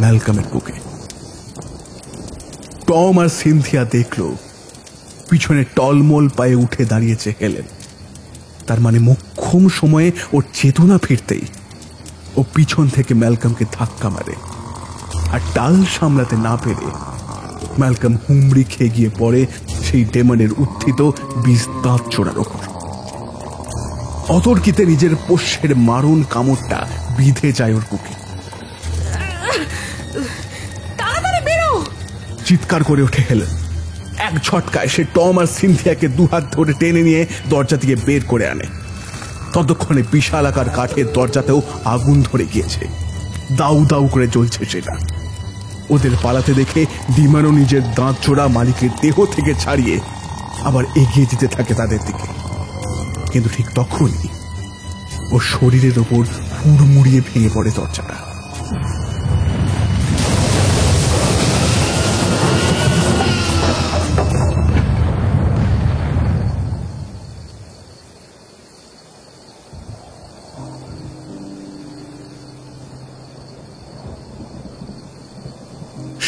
ম্যালকমের বুকে। টম আর সিনথিয়া দেখল পিছনে টলমল পায়ে উঠে দাঁড়িয়েছে হেলেন। তার মানে মোক্ষম সময়ে ওর চেতনা ফিরতেই ও পিছন থেকে ম্যালকমকে ধাক্কা মারে, আর টাল সামলাতে না পেরে ম্যালকম হুমড়ি খেয়ে গিয়ে পড়ে সেই ডেমনের উত্থিত বিষ দাঁত চোরার ওপর। অতর্কিতে নিজের পোষ্যের মারণ কামড়টা বিঁধে যায় ওর বুকে। চিৎকার করে ওঠে হেলেন। এক ঝটকায় সে টম আর সিনথিয়াকে দুহাত ধরে টেনে নিয়ে দরজা থেকে বের করে আনে। ততক্ষণে বিশাল আকার কাঠের দরজাতেও আগুন ধরে গিয়েছে, দাউ দাউ করে জ্বলছে সেটা। ওদের পালাতে দেখে ডিমানও নিজের দাঁত জোড়া মালিকের দেহ থেকে ছাড়িয়ে আবার এগিয়ে দিতে থাকে তাদের দিকে। কিন্তু ঠিক তখনই ওর শরীরের ওপর হুড়মুড়িয়ে ভেঙে পড়ে দরজাটা।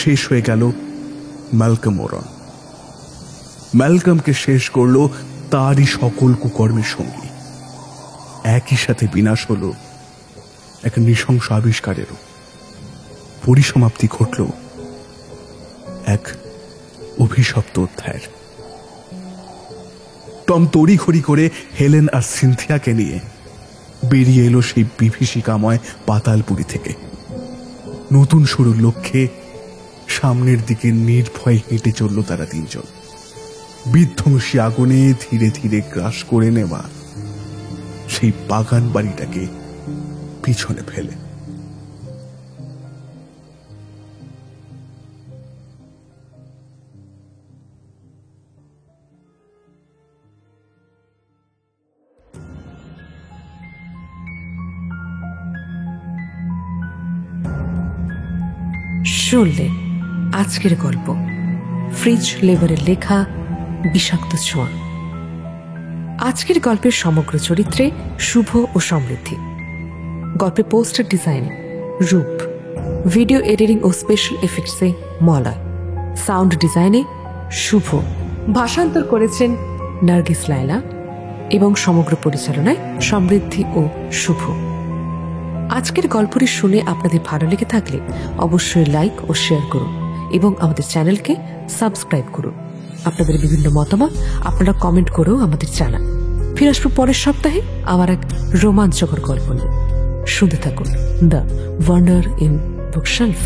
শেষ হয়ে গেল ম্যালকম ওরন। ম্যালকমকে শেষ করল তারই সকল কুকর্মের সঙ্গী। একই সাথে বিনাশ হল এক নৃশংস আবিষ্কারেরও। পরিসমাপ্তি ঘটল এক অভিশপ্ত অধ্যায়ের। টম তড়িঘড়ি করে হেলেন আর সিনথিয়াকে নিয়ে বেরিয়ে এলো সেই বিভীষিকাময় পাতালপুরী থেকে। নতুন শুরুর লক্ষ্যে সামনের দিকে নির্ভয়ে হেঁটে চলল তারা তিনজন, বিধ্বংসী আগুনে ধীরে ধীরে গ্রাস করে নেওয়া সেই বাগান বাড়িটাকে পিছনে ফেলে। শুনলেন আজকের গল্প ফ্রিজ লেবারের লেখা বিষাক্ত ছোঁয়া। আজকের গল্পের সমগ্র চরিত্রে শুভ ও সমৃদ্ধি, গল্পে পোস্টার ডিজাইনে রূপ, ভিডিও এডিটিং ও স্পেশাল এফেক্টসে মলয়, সাউন্ড ডিজাইনে শুভ, ভাষান্তর করেছেন নার্গিস লায়লা এবং সমগ্র পরিচালনায় সমৃদ্ধি ও শুভ। আজকের গল্পটি শুনে আপনাদের ভালো লেগে থাকলে অবশ্যই লাইক ও শেয়ার করুন এবং আমাদের চ্যানেলকে সাবস্ক্রাইব করুন। আপনাদের বিভিন্ন মতামত আপনারা কমেন্ট করেও আমাদের জানান। ফিরে আসবো পরের সপ্তাহে আমার এক রোমাঞ্চকর গল্প নিয়ে। শুনতে থাকুন দ্য ওয়ান্ডার ইন বুকশেলফ।